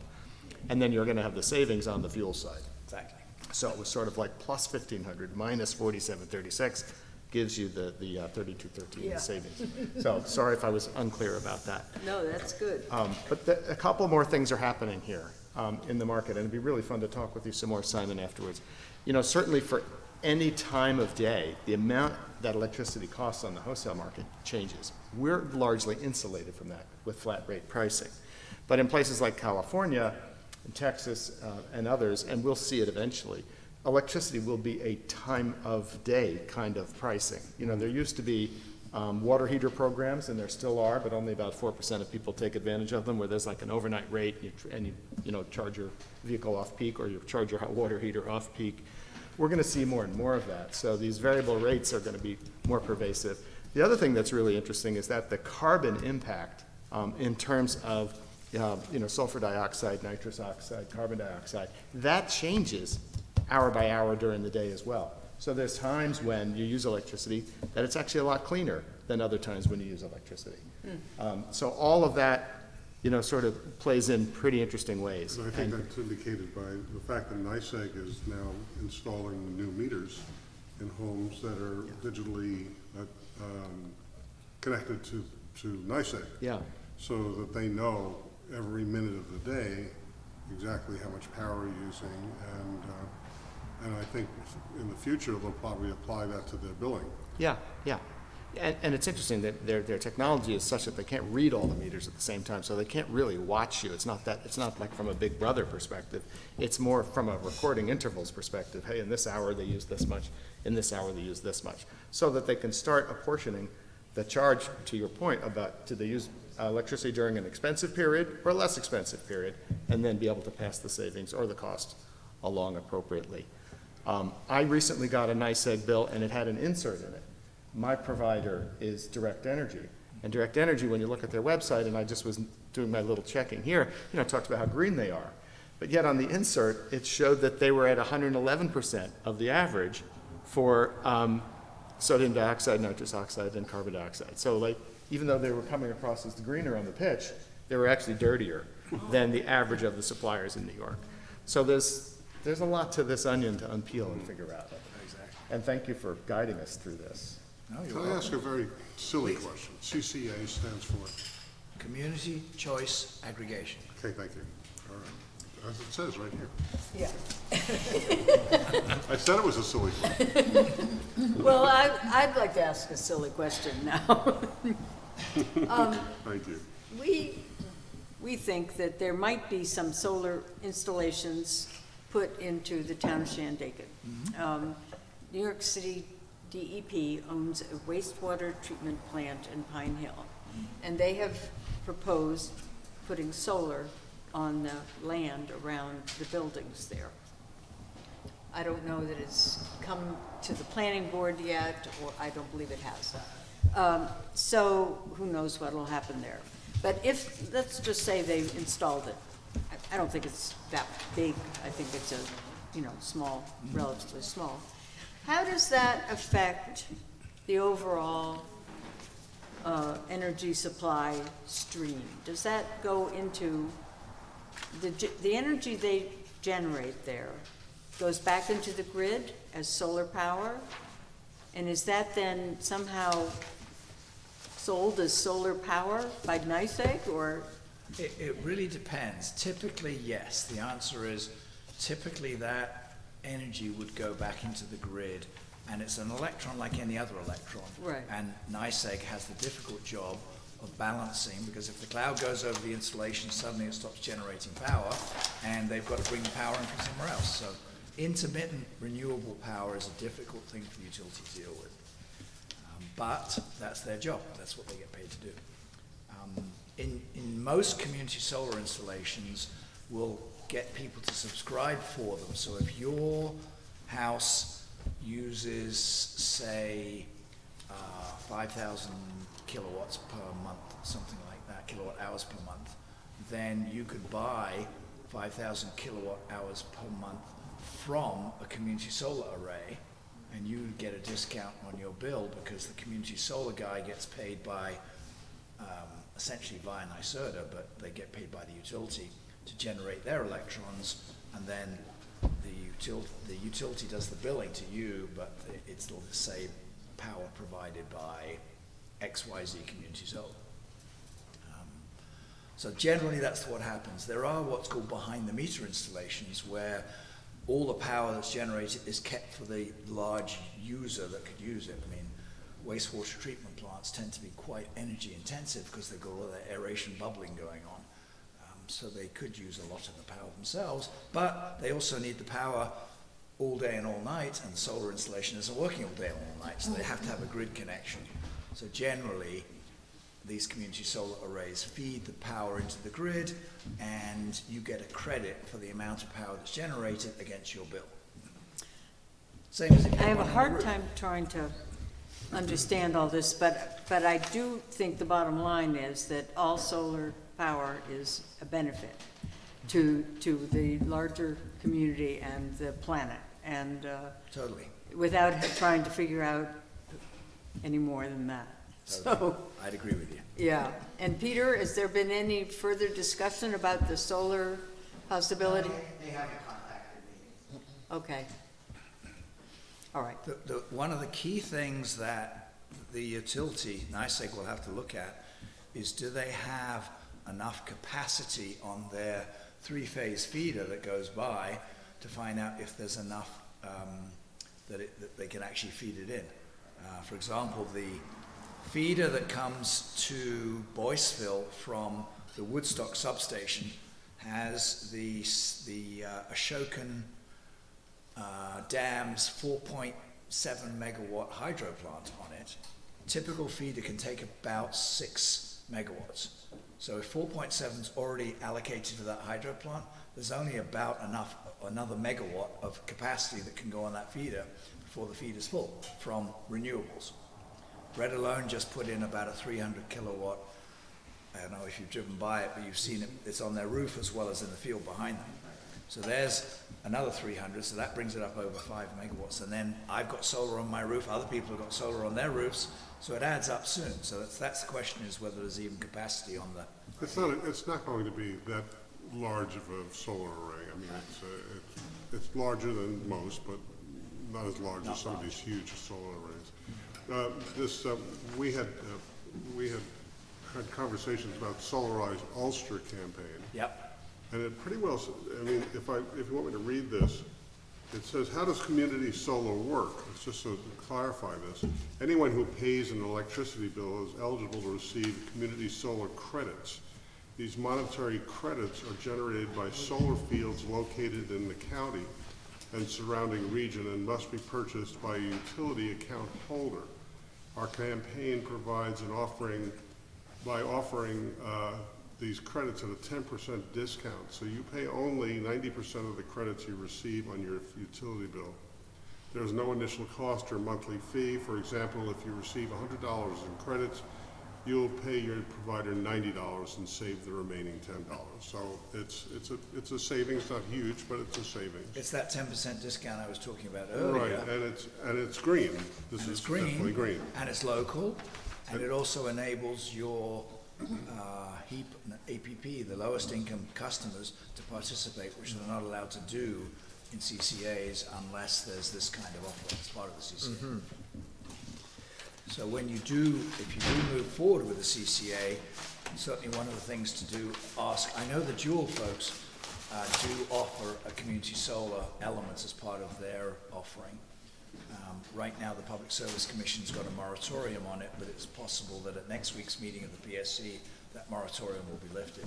and then you're going to have the savings on the fuel side. Exactly. So it was sort of like plus 1,500 minus 4736 gives you the 3213 Yeah. savings. So sorry if I was unclear about that. No, that's good. But a couple more things are happening here in the market, and it'd be really fun to talk with you some more, Simon, afterwards. Certainly for any time of day, the amount that electricity costs on the wholesale market changes. We're largely insulated from that with flat rate pricing. But in places like California, and Texas, and others, and we'll see it eventually, electricity will be a time of day kind of pricing. There used to be water heater programs, and there still are, but only about 4% of people take advantage of them, where there's like an overnight rate, and you charge your vehicle off peak, or you charge your hot water heater off peak. We're going to see more and more of that. So these variable rates are going to be more pervasive. The other thing that's really interesting is that the carbon impact in terms of sulfur dioxide, nitrous oxide, carbon dioxide, that changes hour by hour during the day as well. So there's times when you use electricity that it's actually a lot cleaner than other times when you use electricity. So all of that, sort of plays in pretty interesting ways. And I think that's indicated by the fact that NYSEG is now installing new meters in homes that are digitally connected to NYSEG. Yeah. So that they know every minute of the day exactly how much power you're using, and I think in the future they'll probably apply that to their billing. Yeah. And it's interesting that their technology is such that they can't read all the meters at the same time, so they can't really watch you. It's not like from a Big Brother perspective. It's more from a recording intervals perspective. Hey, in this hour they use this much, in this hour they use this much, so that they can start apportioning the charge, to your point about, do they use electricity during an expensive period or a less expensive period, and then be able to pass the savings or the cost along appropriately. I recently got a NYSEG bill, and it had an insert in it. My provider is Direct Energy. And Direct Energy, when you look at their website, and I just was doing my little checking here, talked about how green they are. But yet on the insert, it showed that they were at 111% of the average for sodium dioxide, nitrous oxide, and carbon dioxide. So even though they were coming across as the greener on the pitch, they were actually dirtier than the average of the suppliers in New York. So there's a lot to this onion to unpeel and figure out. Exactly. And thank you for guiding us through this. No, you're Can I welcome. ask a very silly question? CCA stands for? Community Choice Aggregation. Okay, thank you. All right. As it says right here. Yeah. I said it was a silly question. Well, I'd like to ask a silly question now. Thank you. We think that there might be some solar installations put into the town of Shandaken. New York City DEP owns a wastewater treatment plant in Pine Hill, and they have proposed putting solar on the land around the buildings there. I don't know that it's come to the planning board yet, or I don't believe it has. So who knows what will happen there. But if, let's just say they installed it, I don't think it's that big. I think it's a, small, relatively small. How does that affect the overall energy supply stream? Does that go into the energy they generate there goes back into the grid as solar power? And is that then somehow sold as solar power by NYSEG, or? It really depends. Typically, yes. The answer is typically that energy would go back into the grid, and it's an electron like any other electron. Right. And NYSEG has the difficult job of balancing, because if the cloud goes over the installation, suddenly it stops generating power, and they've got to bring the power in from somewhere else. So intermittent renewable power is a difficult thing for the utility to deal with. But that's their job. That's what they get paid to do. In most community solar installations, we'll get people to subscribe for them. So if your house uses, say, 5,000 kilowatts per month, something like that, kilowatt hours per month, then you could buy 5,000 kilowatt hours per month from a community solar array, and you would get a discount on your bill because the community solar guy gets paid by, essentially via NYSERDA, but they get paid by the utility to generate their electrons, and then the utility does the billing to you, but it's the same power provided by XYZ community solar. So generally that's what happens. There are what's called behind the meter installations where all the power that's generated is kept for the large user that could use it. I mean, wastewater treatment plants tend to be quite energy intensive because they've got all that aeration bubbling going on. So they could use a lot of the power themselves, but they also need the power all day and all night, and the solar installation isn't working all day and all night, so they have to have a grid connection. So generally, these community solar arrays feed the power into the grid, and you get a credit for the amount of power that's generated against your bill. Same as if you I have a one on the hard roof. time trying to understand all this, but I do think the bottom line is that all solar power is a benefit to the larger community and the planet, and Totally. without trying to figure out any more than that. So, I'd agree with you. yeah. And Peter, has there been any further discussion about the solar possibility? They haven't contacted me. Okay. All right. One of the key things that the utility, NYSEG, will have to look at is, do they have enough capacity on their three-phase feeder that goes by to find out if there's enough that they can actually feed it in. For example, the feeder that comes to Boyceville from the Woodstock substation has the Ashokan Dam's 4.7 megawatt hydro plant on it. Typical feeder can take about 6 megawatts. So if 4.7 is already allocated to that hydro plant, there's only about another megawatt of capacity that can go on that feeder before the feeder's full from renewables. Red Alone just put in about a 300 kilowatt, I don't know if you've driven by it, but you've seen it, it's on their roof as well as in the field behind them. So there's another 300, so that brings it up over 5 megawatts. And then I've got solar on my roof, other people have got solar on their roofs, so it adds up soon. So that's the question, is whether there's even capacity on the... It's not going to be that large of a solar array. I mean, it's larger than most, but not as large as some of these huge solar arrays. We had conversations about Solarize Ulster campaign. Yep. And it pretty well, I mean, if you want me to read this, it says, how does community solar work? It's just so to clarify this. Anyone who pays an electricity bill is eligible to receive community solar credits. These monetary credits are generated by solar fields located in the county and surrounding region and must be purchased by a utility account holder. Our campaign provides an offering by offering these credits at a 10% discount. So you pay only 90% of the credits you receive on your utility bill. There's no initial cost or monthly fee. For example, if you receive $100 in credits, you'll pay your provider $90 and save the remaining $10. So it's a savings, not huge, but it's a savings. It's that 10% discount I was talking about earlier. Right, and it's green. This is definitely green. And it's local, and it also enables your HEAP and APP, the lowest income customers, to participate, which they're not allowed to do in CCAs unless there's this kind of offer as part of the CCA. So when you do, if you do move forward with the CCA, certainly one of the things to do, I know the Jewel folks do offer a community solar elements as part of their offering. Right now, the Public Service Commission's got a moratorium on it, but it's possible that at next week's meeting of the PSC, that moratorium will be lifted.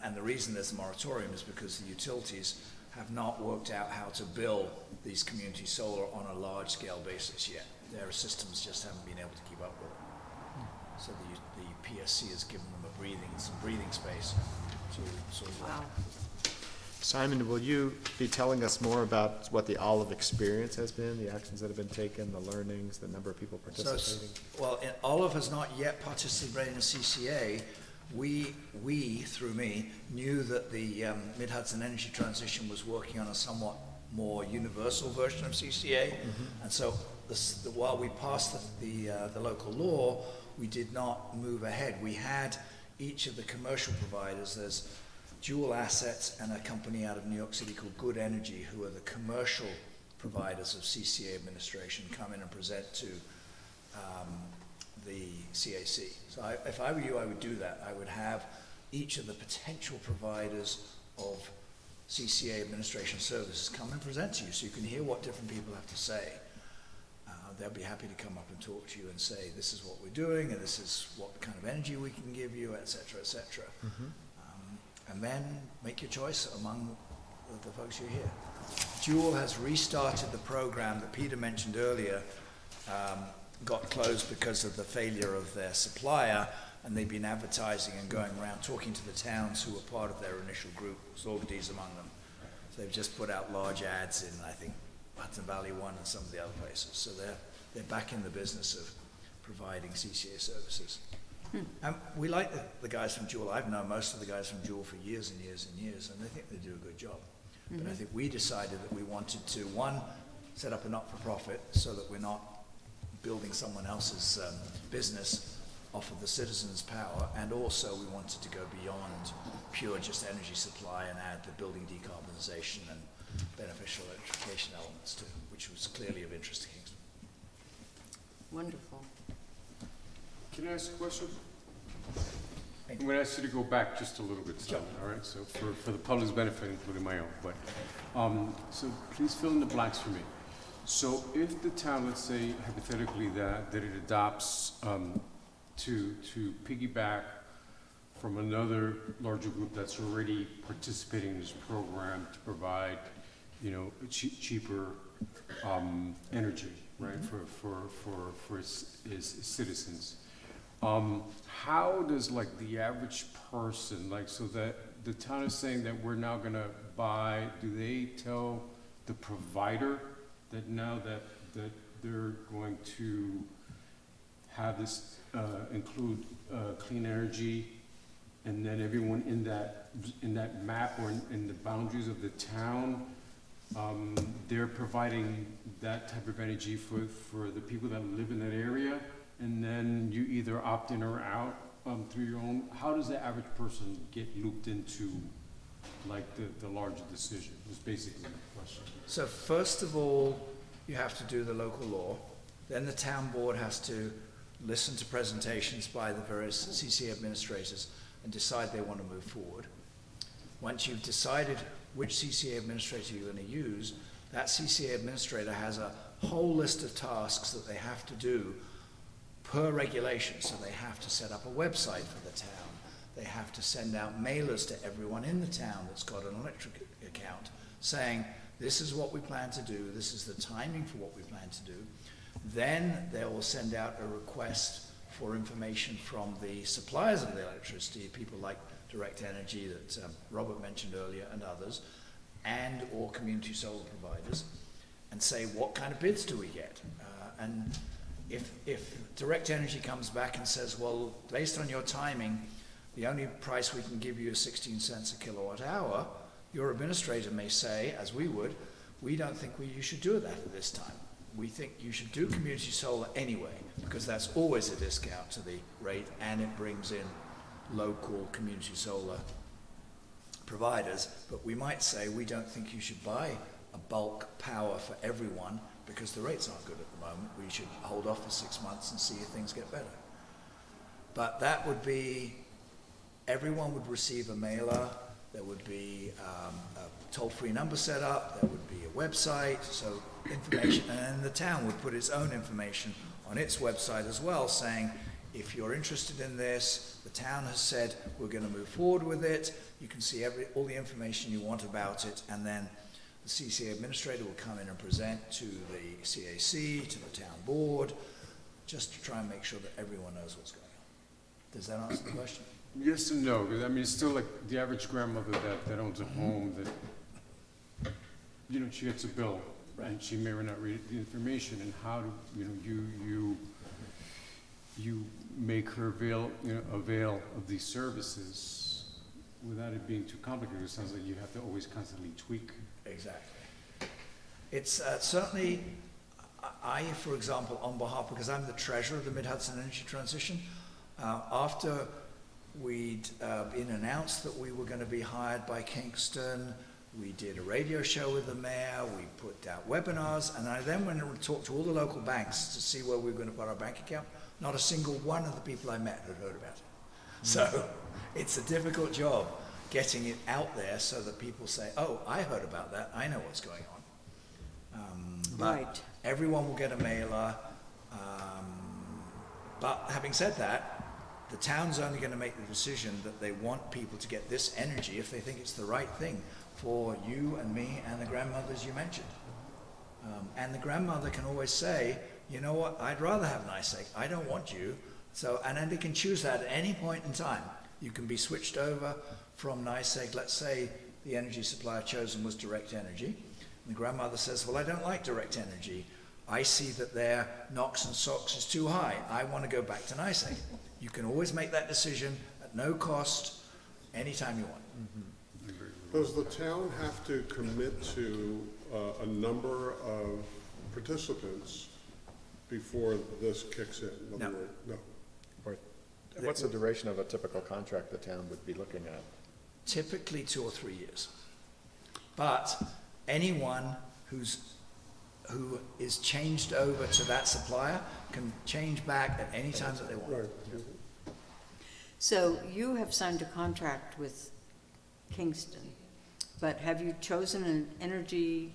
And the reason there's a moratorium is because the utilities have not worked out how to bill these community solar on a large-scale basis yet. Their systems just haven't been able to keep up with it. So the PSC has given them some breathing space to sort of Wow. Simon, will you be telling us more about what the Olive experience has been, the actions that have been taken, the learnings, the number of people participating? Well, Olive has not yet participated in CCA. We, through me, knew that the Mid-Hudson Energy Transition was working on a somewhat more universal version of CCA. And so while we passed the local law, we did not move ahead. We had each of the commercial providers. There's Dual Assets and a company out of New York City called Good Energy, who are the commercial providers of CCA administration, come in and present to the CAC. So if I were you, I would do that. I would have each of the potential providers of CCA administration services come and present to you so you can hear what different people have to say. They'll be happy to come up and talk to you and say, this is what we're doing, and this is what kind of energy we can give you, et cetera, et cetera. And then make your choice among the folks you hear. Jewel has restarted the program that Peter mentioned earlier, got closed because of the failure of their supplier, and they've been advertising and going around talking to the towns who were part of their initial group, Sorgadies among them. So they've just put out large ads in, I think, Hudson Valley 1 and some of the other places. So they're back in the business of providing CCA services. We like the guys from Jewel. I've known most of the guys from Jewel for years and years and years, and I think they do a good job. But I think we decided that we wanted to, one, set up a not-for-profit so that we're not building someone else's business off of the citizens' power, and also we wanted to go beyond pure just energy supply and add the building decarbonization and beneficial electrification elements too, which was clearly of interest to Kingston. Wonderful. Can I ask a question? I'm going to ask you to go back just a little bit, Simon, all right? So for the public's benefit, including my own, but, so please fill in the blanks for me. So if the town, let's say hypothetically that it adopts to piggyback from another larger group that's already participating in this program to provide, cheaper energy, right, for its citizens. How does the average person, so that the town is saying that we're now gonna buy, do they tell the provider that now that they're going to have this include clean energy, and then everyone in that map or in the boundaries of the town, they're providing that type of energy for the people that live in that area, and then you either opt in or out through your own? How does the average person get looped into the larger decision? Is basically the question. So first of all, you have to do the local law. Then the town board has to listen to presentations by the various CCA administrators and decide they want to move forward. Once you've decided which CCA administrator you're going to use, that CCA administrator has a whole list of tasks that they have to do per regulation. So they have to set up a website for the town. They have to send out mailers to everyone in the town that's got an electric account saying, this is what we plan to do, this is the timing for what we plan to do. Then they will send out a request for information from the suppliers of the electricity, people like Direct Energy that Robert mentioned earlier and others, and or community solar providers, and say, what kind of bids do we get? And if Direct Energy comes back and says, well, based on your timing, the only price we can give you is 16 cents a kilowatt hour, your administrator may say, as we would, we don't think you should do that at this time. We think you should do community solar anyway, because that's always a discount to the rate, and it brings in local community solar providers. But we might say, we don't think you should buy a bulk power for everyone because the rates aren't good at the moment. We should hold off for 6 months and see if things get better. But that would be, everyone would receive a mailer. There would be a toll-free number set up. There would be a website, so information, and then the town would put its own information on its website as well, saying, if you're interested in this, the town has said we're going to move forward with it. You can see all the information you want about it, and then the CCA administrator will come in and present to the CAC, to the town board, just to try and make sure that everyone knows what's going on. Does that answer the question? Yes and no, because I mean, it's still like the average grandmother that owns a home that, you know, she gets a bill, and she may or not read the information, and how do, you know, you make her avail of these services without it being too complicated. It sounds like you have to always constantly tweak. Exactly. It's certainly, for example, on behalf, because I'm the treasurer of the Mid-Hudson Energy Transition, after we'd been announced that we were going to be hired by Kingston, we did a radio show with the mayor, we put out webinars, and I then went and talked to all the local banks to see where we were going to put our bank account. Not a single one of the people I met had heard about it. So it's a difficult job getting it out there so that people say, oh, I heard about that, I know what's going on. But Right. everyone will get a mailer. But having said that, the town's only going to make the decision that they want people to get this energy if they think it's the right thing for you and me and the grandmothers you mentioned. And the grandmother can always say, you know what, I'd rather have NYSEG, I don't want you. So, and then they can choose that at any point in time. You can be switched over from NYSEG, let's say the energy supplier chosen was Direct Energy. And the grandmother says, well, I don't like Direct Energy. I see that their NOx and SOx is too high. I want to go back to NYSEG. You can always make that decision at no cost, anytime you want. Does the town have to commit to a number of participants before this kicks in? In other No. words, no. Or what's the duration of a typical contract the town would be looking at? Typically 2 or 3 years. But anyone who is changed over to that supplier can change back at any time that they want. Right. So you have signed a contract with Kingston, but have you chosen an energy?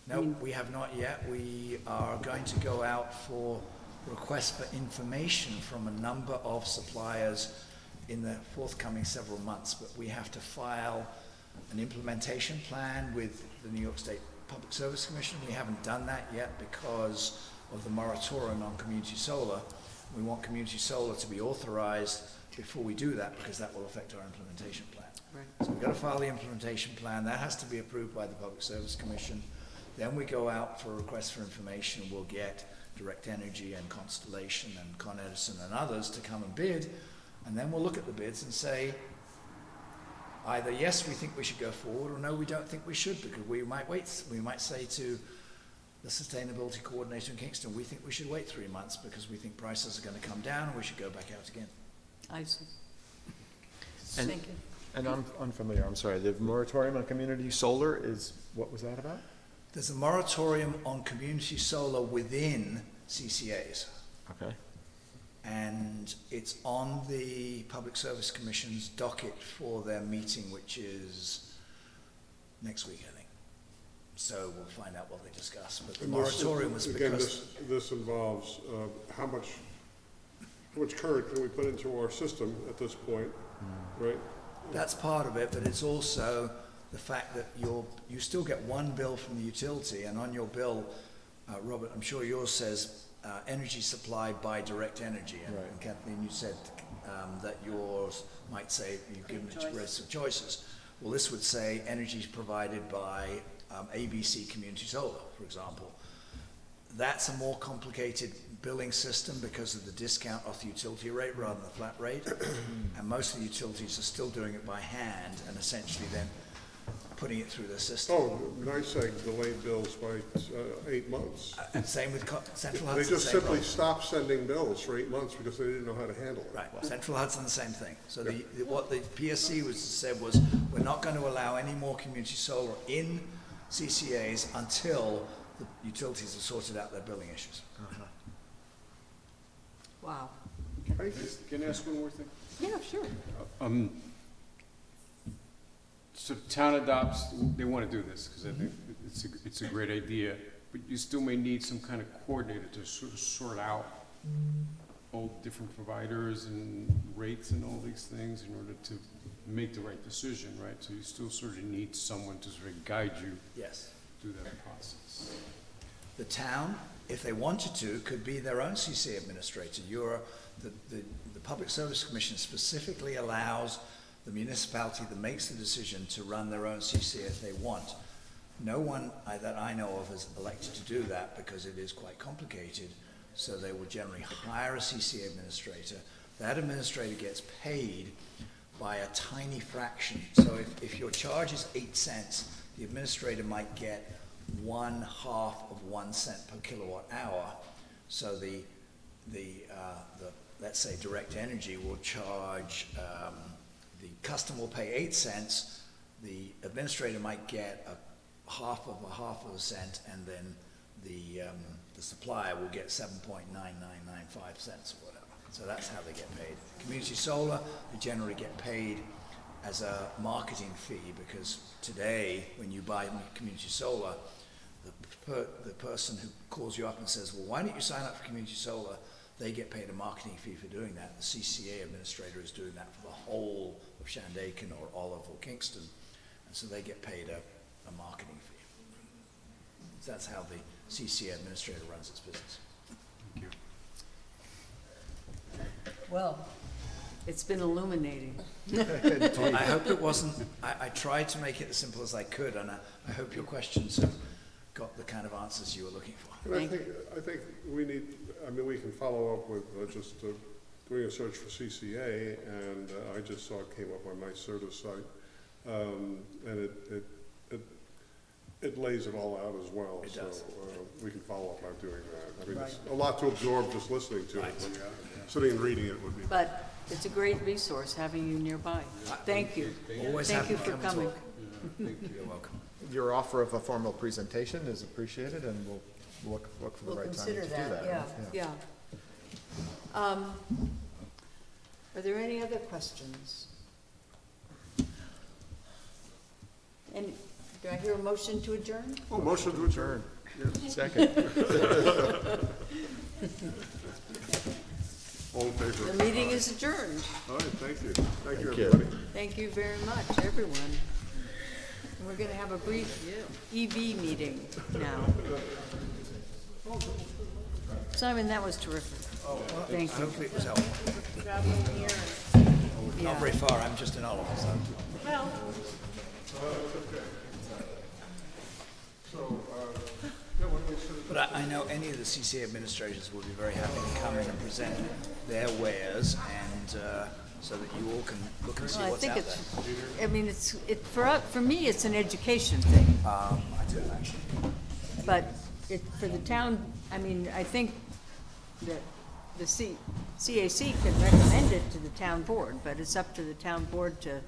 No, we have not yet. We are going to go out for requests for information from a number of suppliers in the forthcoming several months, but we have to file an implementation plan with the New York State Public Service Commission. We haven't done that yet because of the moratorium on community solar. We want community solar to be authorized before we do that because that will affect our implementation plan. Right. So we've got to file the implementation plan. That has to be approved by the Public Service Commission. Then we go out for requests for information. We'll get Direct Energy and Constellation and Con Edison and others to come and bid. And then we'll look at the bids and say, either yes, we think we should go forward, or no, we don't think we should, because we might wait. We might say to the Sustainability Coordinator in Kingston, we think we should wait 3 months because we think prices are going to come down and we should go back out again. I see. And- Thank you. And I'm unfamiliar, I'm sorry, the moratorium on community solar is, what was that about? There's a moratorium on community solar within CCAs, Okay. and it's on the Public Service Commission's docket for their meeting, which is next week, I think. So we'll find out what they discuss, but the And this- moratorium was again, because... this involves how much current can we put into our system at this point, right? That's part of it, but it's also the fact that you still get one bill from the utility, and on your bill, Robert, I'm sure yours says energy supplied by Direct Energy, and Right. and Kathleen, you said that yours might say you've given it choice of choices. Well, this would say energy provided by ABC Community Solar, for example. That's a more complicated billing system because of the discount off the utility rate rather than the flat rate. And most of the utilities are still doing it by hand and essentially then putting it through the system. Oh, NYSEG delayed bills by 8 months. And same with Central They Hudson. just same simply problem. stopped sending bills for 8 months because they didn't know how to handle it. Right, Central Hudson, the same thing. So what the PSC said was, we're not going to allow any more community solar in CCAs until the utilities have sorted out their billing issues. Wow. Can I ask one more thing? Yeah, sure. So town adopts, they want to do this, because I think it's a great idea, but you still may need some kind of coordinator to sort out all different providers and rates and all these things in order to make the right decision, right? So you still sort of need someone to sort of guide you Yes. through that process. The town, if they wanted to, could be their own CCA administrator. The Public Service Commission specifically allows the municipality that makes the decision to run their own CCA if they want. No one that I know of has elected to do that because it is quite complicated, so they will generally hire a CCA administrator. That administrator gets paid by a tiny fraction. So if your charge is 8 cents, the administrator might get 1/2 of 1 cent per kilowatt hour. So the let's say Direct Energy will charge, the customer will pay 8 cents, the administrator might get a half of a cent, and then the supplier will get 7.9995 cents or whatever. So that's how they get paid. Community solar, they generally get paid as a marketing fee, because today, when you buy community solar, the person who calls you up and says, well, why don't you sign up for community solar? They get paid a marketing fee for doing that. The CCA administrator is doing that for the whole of Shandaken or Olive or Kingston. And so they get paid a marketing fee. So that's how the CCA administrator runs its business. Thank you. Well, it's been illuminating. I hope it wasn't, I tried to make it as simple as I could, and I hope your questions have got the kind of answers you were looking for. And I think we need, I mean, we can follow up with just doing a search for CCA, and I just saw it came up on my Certus site, and it lays it all out as well. It does. So we can follow up on doing that. I mean, it's a lot to absorb just listening to it, but sitting and reading it would be. But it's a great resource having you nearby. Thank you. Always Thank happy you to for come and coming. talk. You're welcome. Your offer of a formal presentation is appreciated, and we'll look for the We'll right time to consider do that. that, yeah. Are there any other questions? And do I hear a motion to adjourn? Oh, motion to adjourn. Second. All in favor? The meeting is adjourned. All right, thank you. Thank you, Thank you. everybody. Thank you very much, everyone. And we're going to have a brief EV meeting now. Simon, that was terrific. Thank you. Hopefully it was helpful. Traveling here and, Not Yeah. very far, I'm just in Olive, so. well, But I know any of the CCA administrators will be very happy to come in and present their wares, and so that you all can look and see Well, I what's think out it's, there. I mean, for me, it's an education thing. I do, actually. But for the town, I mean, I think that the CAC can recommend it to the town board, but it's up to the town board to